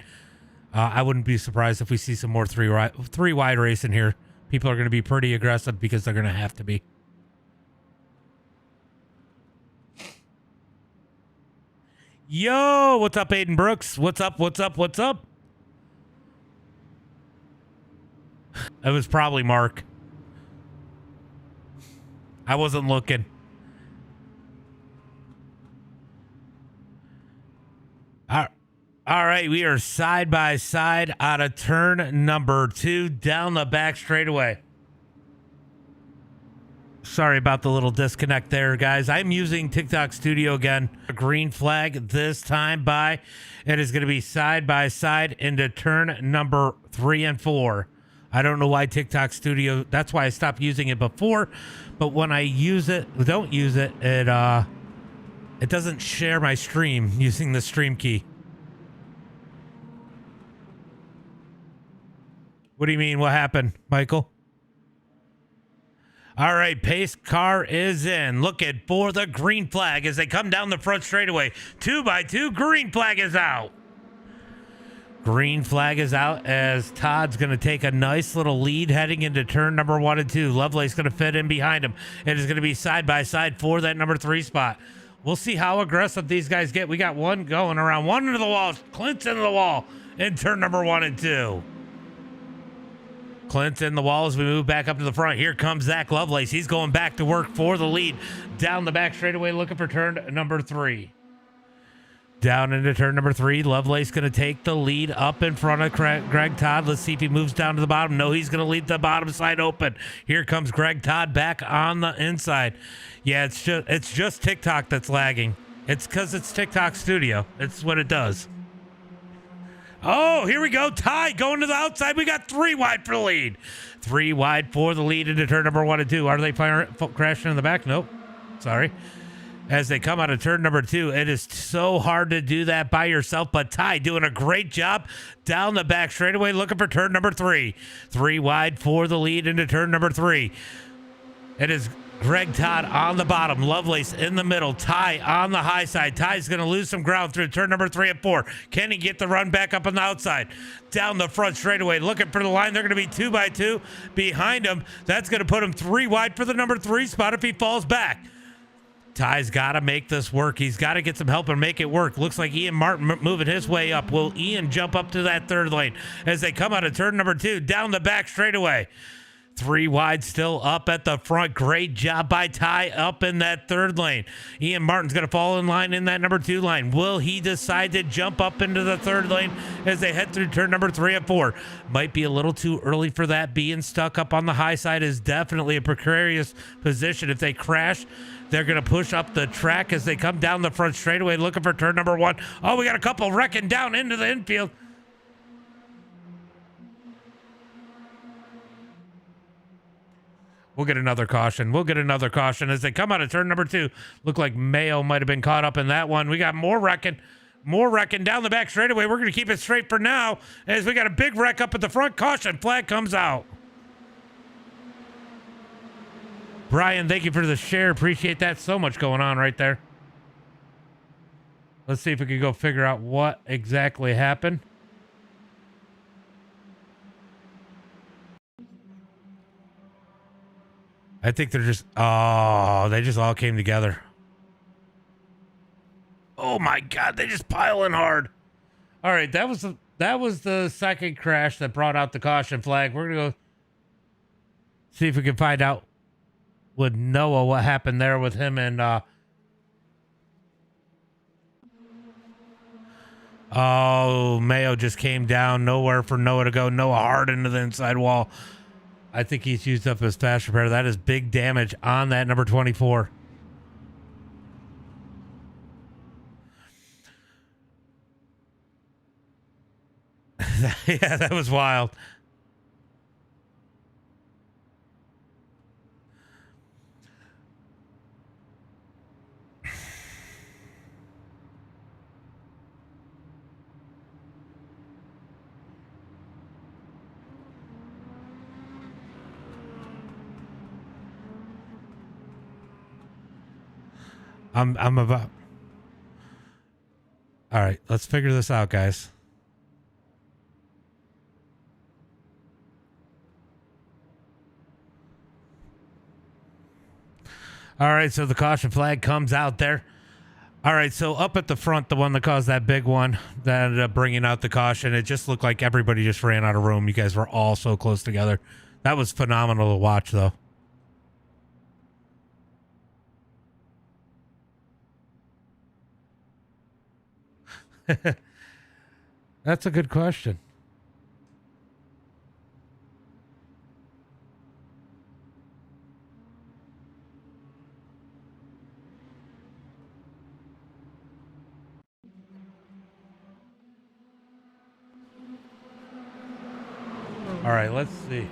I wouldn't be surprised if we see some more three wide racing here. People are going to be pretty aggressive because they're going to have to be. Yo, what's up, Aiden Brooks? What's up? What's up? What's up? It was probably Mark. I wasn't looking. All right, we are side by side out of turn number 2 down the back straightaway. Sorry about the little disconnect there, guys. I'm using TikTok Studio again. A green flag this time by. It is going to be side by side into turn number 3 and 4. I don't know why TikTok Studio, that's why I stopped using it before, but when I don't use it, it doesn't share my stream using the stream key. What do you mean? What happened, Michael? All right, pace car is in. Looking for the green flag as they come down the front straightaway. 2x2, green flag is out. Green flag is out as Todd's going to take a nice little lead heading into turn number 1 and 2. Lovelace's going to fit in behind him. It is going to be side by side for that number 3 spot. We'll see how aggressive these guys get. We got one going around, one into the wall. Clint's into the wall in turn number 1 and 2. Clint's in the wall as we move back up to the front. Here comes Zach Lovelace. He's going back to work for the lead down the back straightaway, looking for turn number 3. Down into turn number 3, Lovelace going to take the lead up in front of Greg Todd. Let's see if he moves down to the bottom. No, he's going to leave the bottom side open. Here comes Greg Todd back on the inside. Yeah, it's just TikTok that's lagging. It's because it's TikTok Studio. It's what it does. Oh, here we go. Ty going to the outside. We got 3 wide for the lead. 3 wide for the lead into turn number 1 and 2. Are they crashing in the back? Nope. Sorry. as they come out of turn number 2. It is so hard to do that by yourself, but Ty doing a great job down the back straightaway, looking for turn number 3. 3 wide for the lead into turn number 3. It is Greg Todd on the bottom, Lovelace in the middle, Ty on the high side. Ty's going to lose some ground through turn number 3 and 4. Can he get the run back up on the outside? Down the front straightaway, looking for the line. They're going to be 2 by 2 behind him. That's going to put him 3 wide for the number 3 spot if he falls back. Ty's got to make this work. He's got to get some help and make it work. Looks like Ian Martin moving his way up. Will Ian jump up to that third lane as they come out of turn number 2, down the back straightaway? 3 wide still up at the front. Great job by Ty up in that third lane. Ian Martin's going to fall in line in that number 2 line. Will he decide to jump up into the third lane as they head through turn number 3 and 4? Might be a little too early for that. Being stuck up on the high side is definitely a precarious position. If they crash, they're going to push up the track as they come down the front straightaway looking for turn number 1. Oh, we got a couple wrecking down into the infield. We'll get another caution. We'll get another caution as they come out of turn number 2. Look like Mayo might have been caught up in that one. We got more wrecking down the back straightaway. We're going to keep it straight for now as we got a big wreck up at the front. Caution flag comes out. Brian, thank you for the share. Appreciate that. So much going on right there. Let's see if we can go figure out what exactly happened. I think they're just, they just all came together. Oh my God, they just pile in hard. All right, that was the second crash that brought out the caution flag. We're gonna go see if we can find out with Noah what happened there with him and Mayo just came down, nowhere for Noah to go. Noah hard into the inside wall. I think he's used up his fast repair. That is big damage on that number 24. Yeah, that was wild. I'm about. All right, let's figure this out, guys. All right, so the caution flag comes out there. All right, so up at the front, the one that caused that big one that ended up bringing out the caution, it just looked like everybody just ran out of room. You guys were all so close together. That was phenomenal to watch, though. That's a good question. All right, let's see.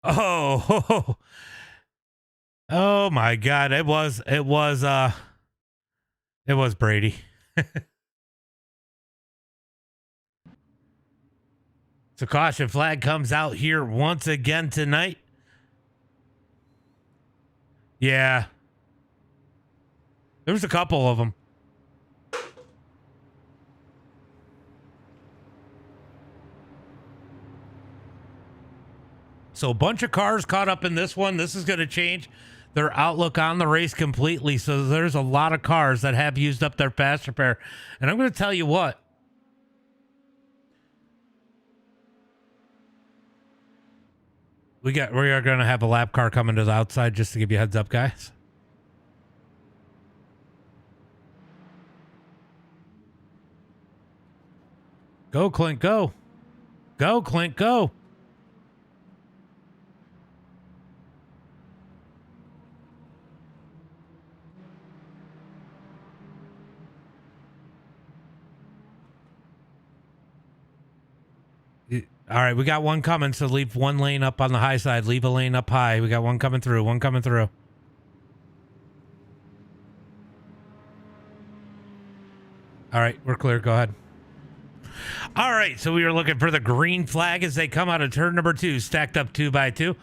Oh, oh my God. It was Brady. So caution flag comes out here once again tonight. Yeah. There was a couple of them. So a bunch of cars caught up in this one. This is going to change their outlook on the race completely. So there's a lot of cars that have used up their fast repair. And I'm going to tell you what. We are going to have a lap car coming to the outside just to give you a heads up, guys. Go, Clint, go. Go, Clint, go. All right, we got one coming, so leave one lane up on the high side. Leave a lane up high. We got one coming through, one coming through. All right, we're clear. Go ahead. All right, so we are looking for the green flag as they come out of turn number 2, stacked up 2 by 2.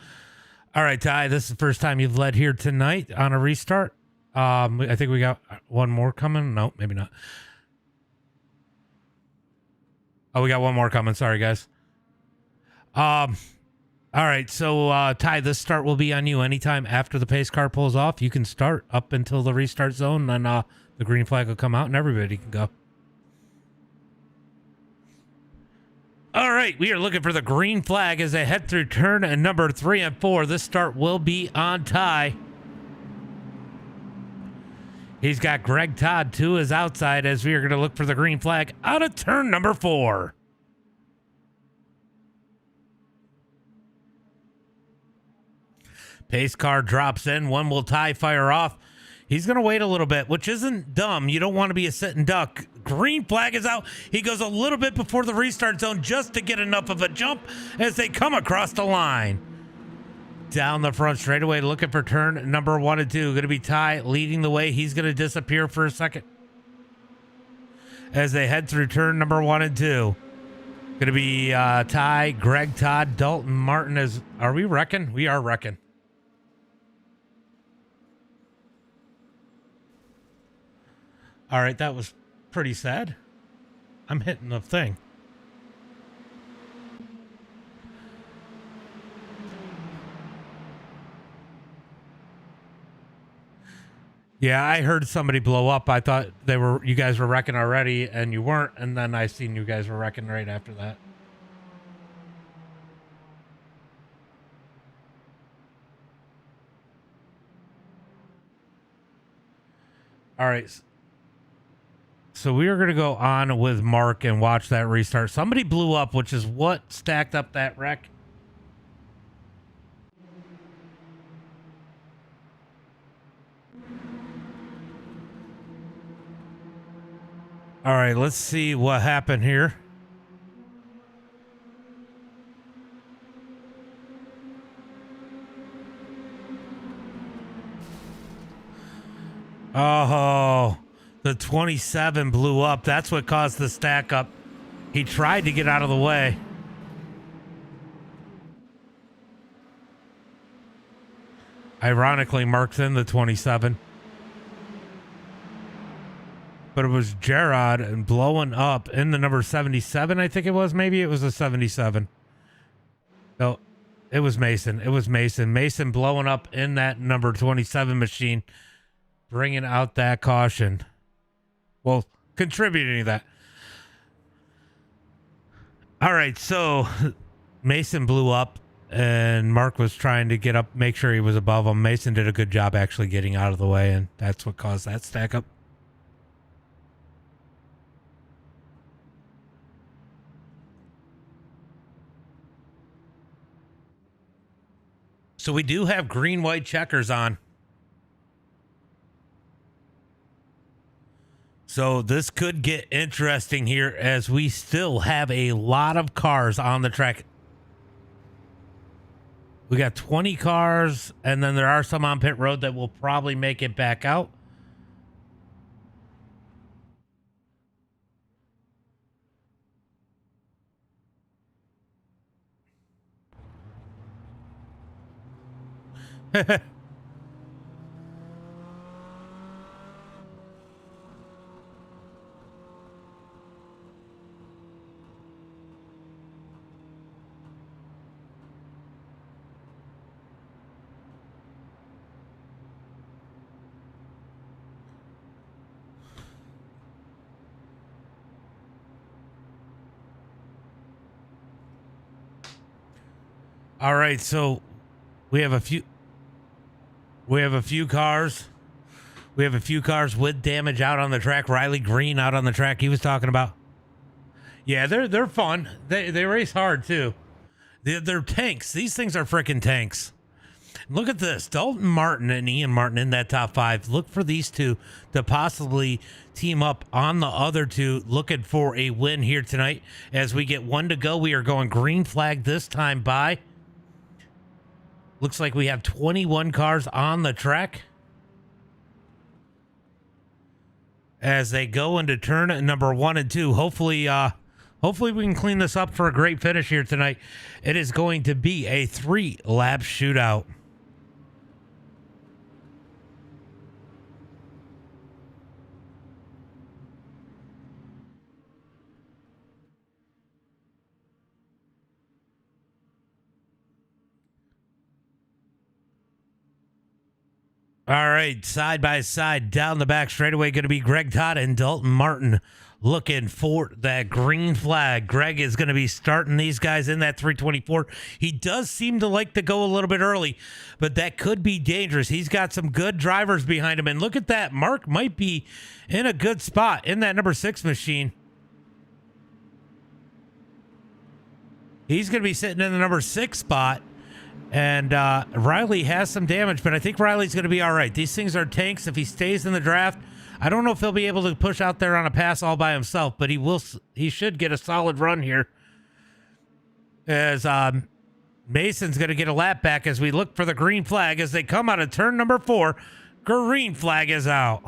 All right, Ty, this is the first time you've led here tonight on a restart. I think we got one more coming. No, maybe not. Oh, we got one more coming. Sorry, guys. All right, so Ty, this start will be on you. Anytime after the pace car pulls off, you can start up until the restart zone, and the green flag will come out, and everybody can go. All right, we are looking for the green flag as they head through turn number 3 and 4. This start will be on Ty. He's got Greg Todd to his outside as we are going to look for the green flag out of turn number 4. Pace car drops in. One will Ty fire off. He's going to wait a little bit, which isn't dumb. You don't want to be a sitting duck. Green flag is out. He goes a little bit before the restart zone just to get enough of a jump as they come across the line. Down the front straightaway, looking for turn number 1 and 2. Going to be Ty leading the way. He's going to disappear for a second as they head through turn number 1 and 2. Going to be Ty, Greg Todd, Dalton Martin. Are we wrecking? We are wrecking. All right, that was pretty sad. I'm hitting the thing. Yeah, I heard somebody blow up. I thought you guys were wrecking already, and you weren't. And then I seen you guys were wrecking right after that. All right. So we are going to go on with Mark and watch that restart. Somebody blew up, which is what stacked up that wreck. All right, let's see what happened here. Oh, the 27 blew up. That's what caused the stack up. He tried to get out of the way. Ironically, Mark's in the 27. But it was Gerard and blowing up in the number 77, I think it was. Maybe it was a 77. No, it was Mason. It was Mason. Mason blowing up in that number 27 machine, bringing out that caution. Well, contributing to that. All right, so Mason blew up, and Mark was trying to get up, make sure he was above him. Mason did a good job actually getting out of the way, and that's what caused that stack up. So we do have green-white checkers on. So this could get interesting here as we still have a lot of cars on the track. We got 20 cars, and then there are some on pit road that will probably make it back out. All right, so we have a few cars. We have a few cars with damage out on the track. Riley Green out on the track he was talking about. Yeah, they're fun. They race hard too. They're tanks. These things are freaking tanks. Look at this. Dalton Martin and Ian Martin in that top 5. Look for these two to possibly team up on the other two, looking for a win here tonight. As we get 1 to go, we are going green flag this time by. Looks like we have 21 cars on the track. as they go into turn number 1 and 2. Hopefully we can clean this up for a great finish here tonight. It is going to be a 3-lap shootout. All right, side by side down the back straightaway, going to be Greg Todd and Dalton Martin looking for that green flag. Greg is going to be starting these guys in that 324. He does seem to like to go a little bit early, but that could be dangerous. He's got some good drivers behind him, and look at that. Mark might be in a good spot in that number 6 machine. He's going to be sitting in the number 6 spot. And Riley has some damage, but I think Riley's going to be all right. These things are tanks. If he stays in the draft, I don't know if he'll be able to push out there on a pass all by himself, but he should get a solid run here. As Mason's going to get a lap back as we look for the green flag as they come out of turn number 4. Green flag is out.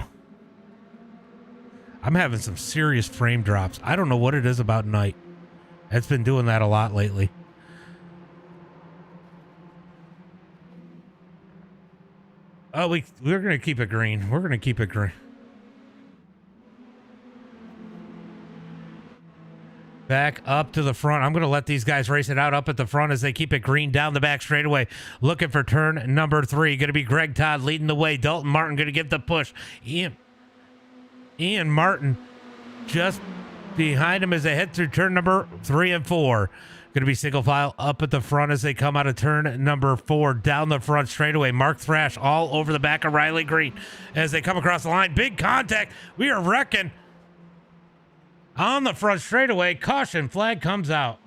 I'm having some serious frame drops. I don't know what it is about Knight. It's been doing that a lot lately. Oh, we're going to keep it green. We're going to keep it green. Back up to the front. I'm going to let these guys race it out up at the front as they keep it green down the back straightaway. Looking for turn number 3. Going to be Greg Todd leading the way. Dalton Martin going to give the push. Ian Martin just behind him as they head through turn number 3 and 4. Going to be single file up at the front as they come out of turn number 4 down the front straightaway. Mark Thrash all over the back of Riley Green as they come across the line. Big contact. We are wrecking on the front straightaway. Caution flag comes out.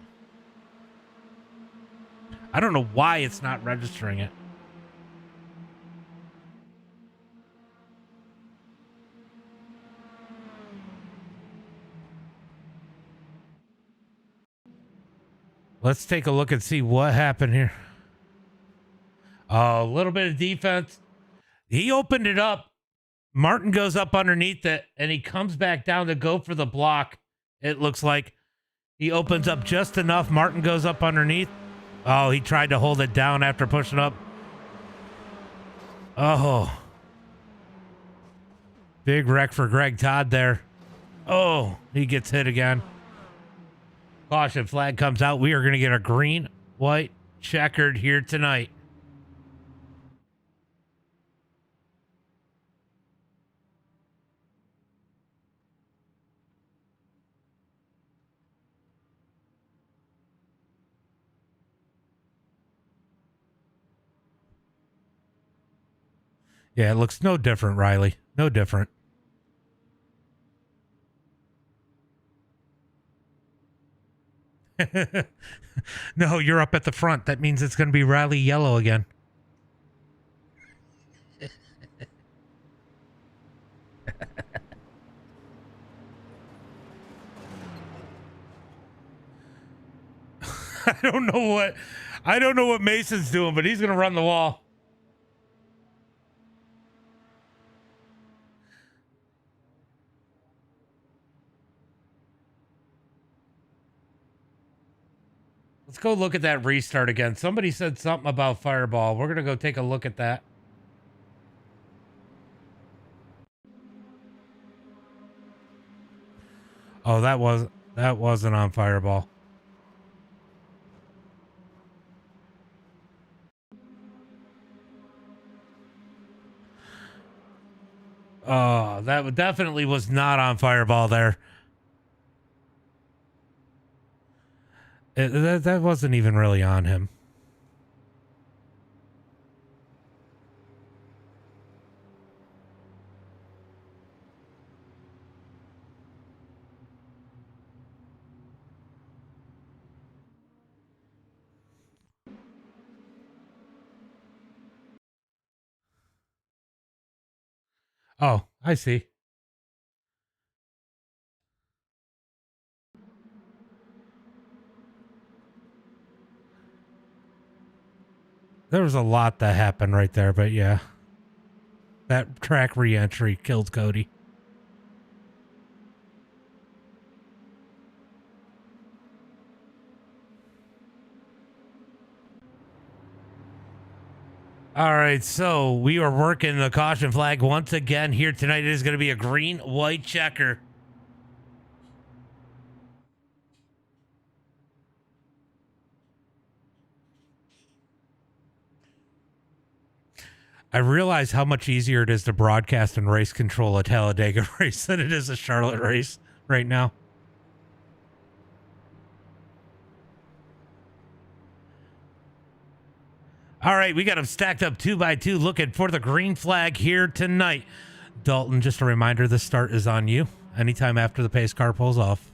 I don't know why it's not registering it. Let's take a look and see what happened here. A little bit of defense. He opened it up. Martin goes up underneath it, and he comes back down to go for the block. It looks like he opens up just enough. Martin goes up underneath. Oh, he tried to hold it down after pushing up. Oh. Big wreck for Greg Todd there. Oh, he gets hit again. Caution flag comes out. We are going to get a green, white, checkered here tonight. Yeah, it looks no different, Riley. No different. No, you're up at the front. That means it's going to be Riley yellow again. I don't know what Mason's doing, but he's going to run the wall. Let's go look at that restart again. Somebody said something about Fireball. We're going to go take a look at that. Oh, that wasn't on Fireball. Oh, that definitely was not on Fireball there. That wasn't even really on him. Oh, I see. There was a lot that happened right there, but yeah. That track re-entry killed Cody. All right, so we are working the caution flag once again here tonight. It is going to be a green-white checker. I realize how much easier it is to broadcast and race control a Talladega race than it is a Charlotte race right now. All right, we got them stacked up 2 by 2 looking for the green flag here tonight. Dalton, just a reminder, the start is on you anytime after the pace car pulls off.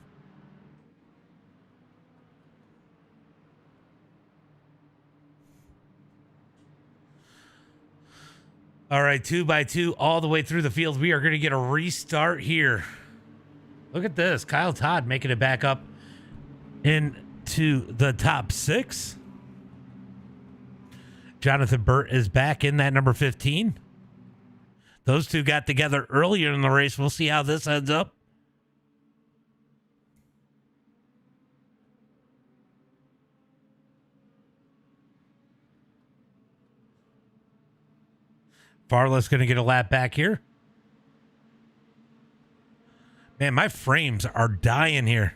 All right, 2 by 2 all the way through the field. We are going to get a restart here. Look at this. Kyle Todd making it back up into the top 6. Jonathan Burt is back in that number 15. Those two got together earlier in the race. We'll see how this ends up. Farless going to get a lap back here. Man, my frames are dying here.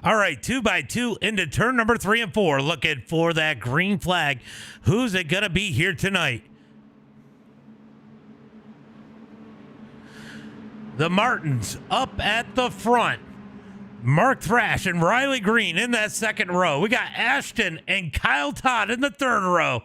All right, 2 by 2 into turn number 3 and 4. Looking for that green flag. Who's it going to be here tonight? The Martins up at the front. Mark Thrash and Riley Green in that second row. We got Ashton and Kyle Todd in the third row.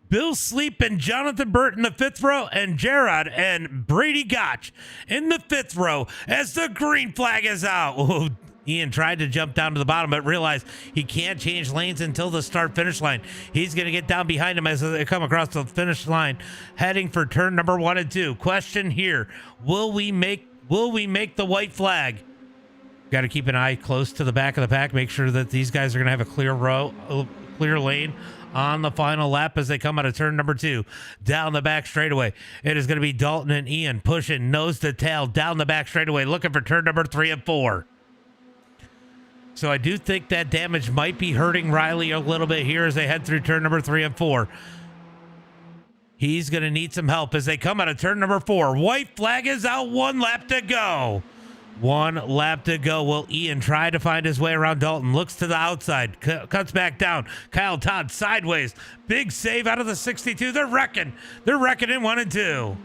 Bill Sleep and Jonathan Burt in the 5th row, and Gerard and Brady Gotch in the 5th row as the green flag is out. Ooh, Ian tried to jump down to the bottom, but realized he can't change lanes until the start-finish line. He's going to get down behind him as they come across the finish line, heading for turn number 1 and 2. Question here, will we make the white flag? Got to keep an eye close to the back of the pack, make sure that these guys are going to have a clear lane on the final lap as they come out of turn number 2 down the back straightaway. It is going to be Dalton and Ian pushing nose to tail down the back straightaway, looking for turn number 3 and 4. So I do think that damage might be hurting Riley a little bit here as they head through turn number 3 and 4. He's going to need some help as they come out of turn number 4. White flag is out, 1 lap to go. 1 lap to go. Will Ian try to find his way around Dalton? Looks to the outside. Cuts back down. Kyle Todd sideways. Big save out of the 62. They're wrecking. They're wrecking in 1 and 2.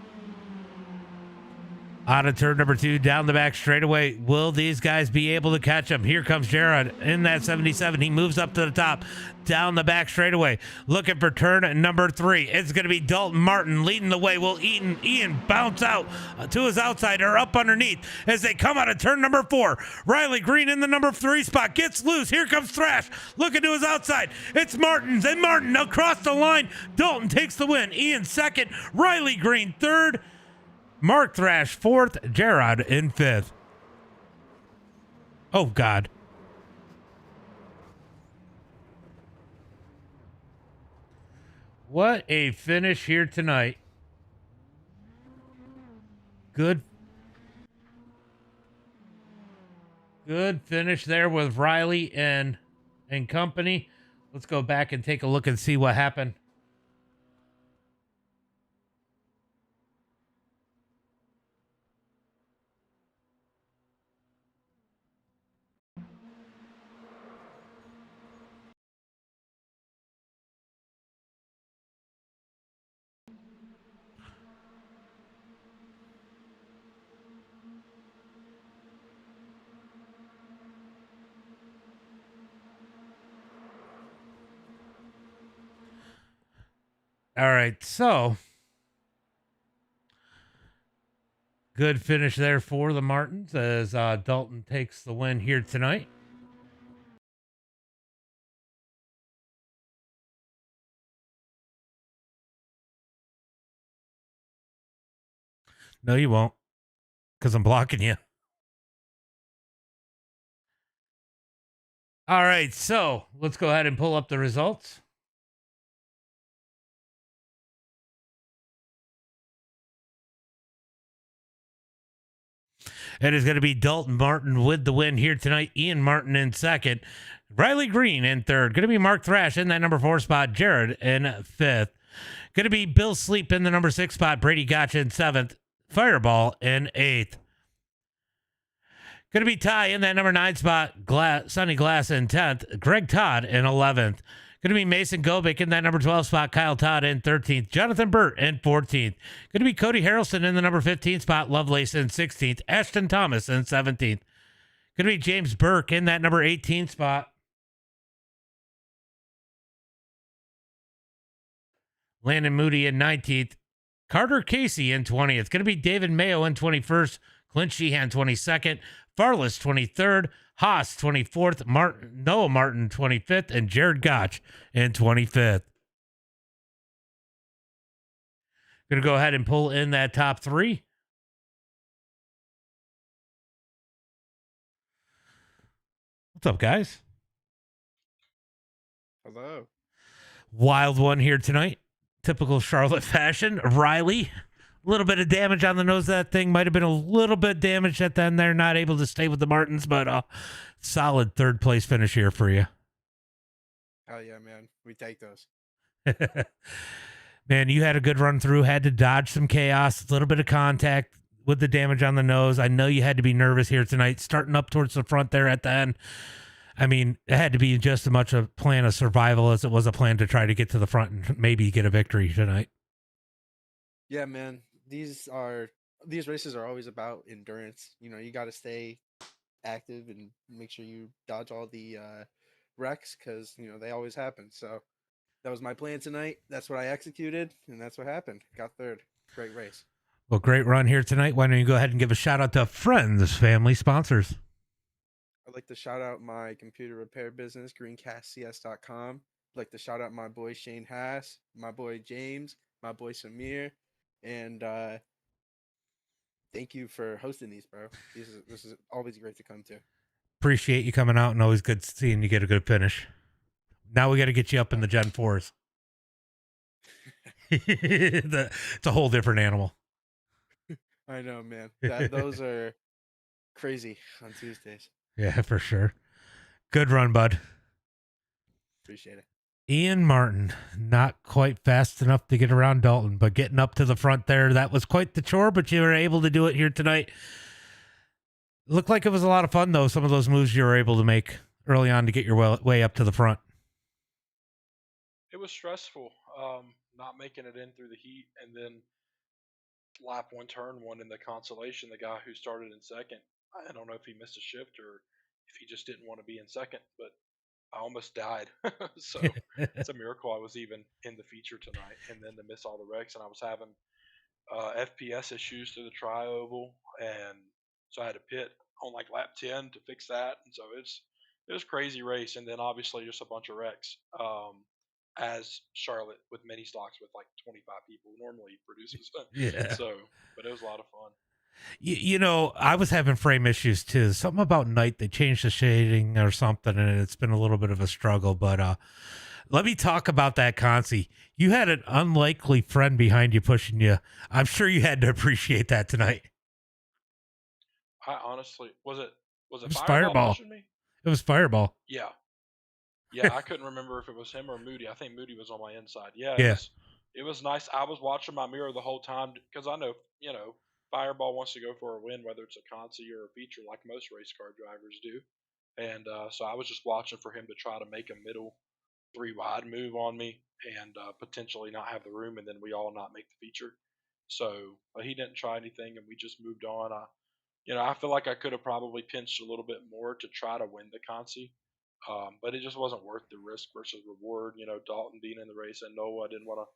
Out of turn number 2, down the back straightaway. Will these guys be able to catch him? Here comes Gerard in that 77. He moves up to the top, down the back straightaway, looking for turn number 3. It's going to be Dalton Martin leading the way. Will Ian bounce out to his outside or up underneath as they come out of turn number 4? Riley Green in the number 3 spot gets loose. Here comes Thrash looking to his outside. It's Martins, and Martin across the line. Dalton takes the win. Ian second, Riley Green third, Mark Thrash 4th, Gerard in 5th. Oh, God. What a finish here tonight. Good finish there with Riley and company. Let's go back and take a look and see what happened. All right, so good finish there for the Martins as Dalton takes the win here tonight. No, you won't, because I'm blocking you. All right, so let's go ahead and pull up the results. It is going to be Dalton Martin with the win here tonight. Ian Martin in second. Riley Green in third. Going to be Mark Thrash in that number 4 spot. Jared in 5th. Going to be Bill Sleep in the number 6 spot, Brady Gotcha in 7th, Fireball in 8th. Going to be Ty in that number 9 spot, Sonny Glass in 10th, Greg Todd in 11th. Going to be Mason Gobick in that number 12 spot, Kyle Todd in 13th, Jonathan Burt in 14th. Going to be Cody Harrelson in the number 15 spot, Lovelace in 16th, Ashton Thomas in 17th. Going to be James Burke in that number 18 spot. Landon Moody in 19th, Carter Casey in 20th. Going to be David Mayo in 21st, Clint Sheehan 22nd, Farless 23rd, Haas 24th, Noah Martin 25th, and Jared Gotch in 25th. Going to go ahead and pull in that top 3. What's up, guys? Hello. Wild one here tonight. Typical Charlotte fashion. Riley, a little bit of damage on the nose of that thing. Might have been a little bit damaged at the end there. Not able to stay with the Martins, but solid third place finish here for you. Hell yeah, man. We take those. Man, you had a good run through. Had to dodge some chaos. A little bit of contact with the damage on the nose. I know you had to be nervous here tonight. Starting up towards the front there at the end. I mean, it had to be just as much a plan of survival as it was a plan to try to get to the front and maybe get a victory tonight. Yeah, man. These races are always about endurance. You know, you got to stay active and make sure you dodge all the wrecks because, you know, they always happen. So that was my plan tonight. That's what I executed, and that's what happened. Got third. Great race. Well, great run here tonight. Why don't you go ahead and give a shout out to friends, family, sponsors? I'd like to shout out my computer repair business, greencastcs.com. I'd like to shout out my boy Shane Haas, my boy James, my boy Samir, and thank you for hosting these, bro. This is always great to come to. Appreciate you coming out and always good seeing you get a good finish. Now we got to get you up in the Gen 4s. It's a whole different animal. I know, man. Those are crazy on Tuesdays. Yeah, for sure. Good run, bud. Appreciate it. Ian Martin, not quite fast enough to get around Dalton, but getting up to the front there, that was quite the chore, but you were able to do it here tonight. Looked like it was a lot of fun, though, some of those moves you were able to make early on to get your way up to the front. It was stressful, not making it in through the heat, and then lap one, turn one in the consolation, the guy who started in second, I don't know if he missed a shift or if he just didn't want to be in second, but I almost died. So it's a miracle I was even in the feature tonight, and then to miss all the wrecks, and I was having FPS issues through the tri-oval, and so I had to pit on like lap 10 to fix that, and so it was a crazy race, and then obviously just a bunch of wrecks. As Charlotte with mini stocks with like 25 people normally produces. Yeah. So, but it was a lot of fun. You know, I was having frame issues too. Something about night, they changed the shading or something, and it's been a little bit of a struggle. But let me talk about that Consi. You had an unlikely friend behind you pushing you. I'm sure you had to appreciate that tonight. I honestly was it Fireball pushing me? It was Fireball. Yeah. Yeah, I couldn't remember if it was him or Moody. I think Moody was on my inside. Yeah, Yeah. It was nice. I was watching my mirror the whole time because I know, Fireball wants to go for a win, whether it's a consi or a feature, like most race car drivers do. And so I was just watching for him to try to make a middle 3 wide move on me and potentially not have the room, and then we all not make the feature. So he didn't try anything, and we just moved on. I feel like I could have probably pinched a little bit more to try to win the consi. But it just wasn't worth the risk versus reward. Dalton being in the race, and Noah didn't want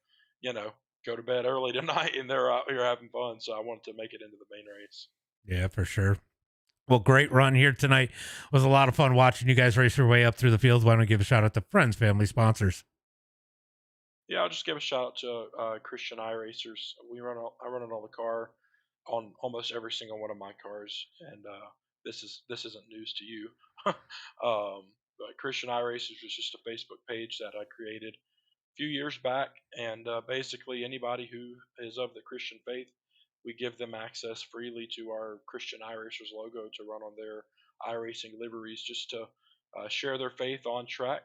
to, go to bed early tonight, and they're out here having fun. So I wanted to make it into the main race. Yeah, for sure. Well, great run here tonight. It was a lot of fun watching you guys race your way up through the field. Why don't we give a shout out to friends, family, sponsors? Yeah, I'll just give a shout out to Christian iRacers. I run it on the car on almost every single one of my cars, and this isn't news to you. But Christian iRacers is just a Facebook page that I created a few years back, and basically anybody who is of the Christian faith, we give them access freely to our Christian iRacers logo to run on their iRacing liveries, just to share their faith on track.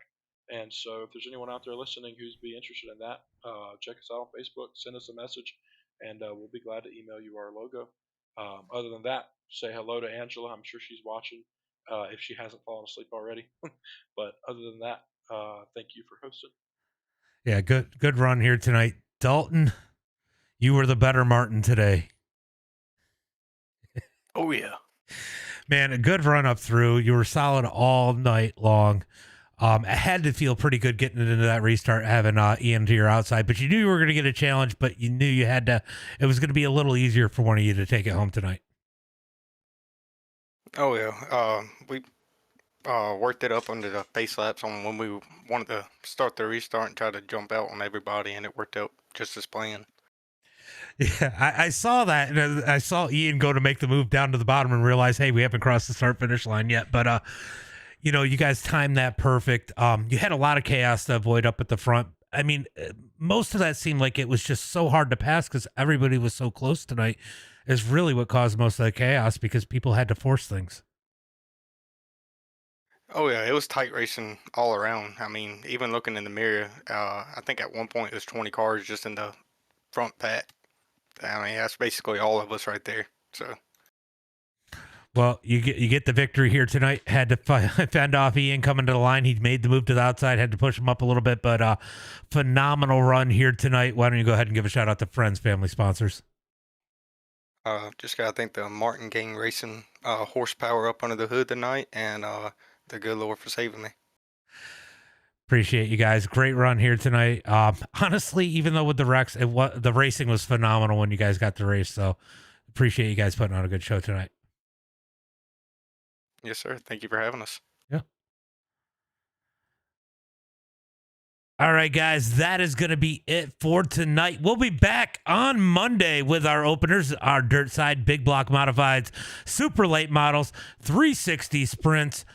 And so if there's anyone out there listening who's be interested in that, check us out on Facebook, send us a message, and we'll be glad to email you our logo. Other than that, say hello to Angela. I'm sure she's watching if she hasn't fallen asleep already. But other than that, thank you for hosting. Yeah, good run here tonight. Dalton, you were the better Martin today. Oh yeah. Man, a good run up through. You were solid all night long. It had to feel pretty good getting into that restart, having Ian to your outside, but you knew you were going to get a challenge, but you knew you had to, it was going to be a little easier for one of you to take it home tonight. Oh yeah. We worked it up under the pace laps on when we wanted to start the restart and try to jump out on everybody, and it worked out just as planned. Yeah, I saw that, and I saw Ian go to make the move down to the bottom and realize, hey, we haven't crossed the start finish line yet. But you know, you guys timed that perfect. You had a lot of chaos to avoid up at the front. I mean, most of that seemed like it was just so hard to pass because everybody was so close tonight. Is really what caused most of the chaos because people had to force things. Oh yeah, it was tight racing all around. I mean, even looking in the mirror, I think at one point it was 20 cars just in the front pack. I mean, that's basically all of us right there. So. Well, you get the victory here tonight. Had to fend off Ian coming to the line. He made the move to the outside. Had to push him up a little bit, but phenomenal run here tonight. Why don't you go ahead and give a shout out to friends, family, sponsors? Just gotta thank the Martin Gang Racing horsepower up under the hood tonight, and the good Lord for saving me. Appreciate you guys. Great run here tonight. Honestly, even though with the wrecks, the racing was phenomenal when you guys got the race. So appreciate you guys putting on a good show tonight. Yes, sir. Thank you for having us. Yeah. All right, guys, that is going to be it for tonight. We'll be back on Monday with our openers, our dirt side, big block modifieds, super late models, 360 sprints,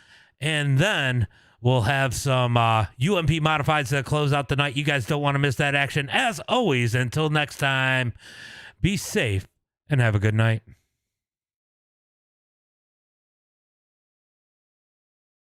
and then we'll have some UMP modifieds that close out the night. You guys don't want to miss that action. As always, until next time, be safe and have a good night.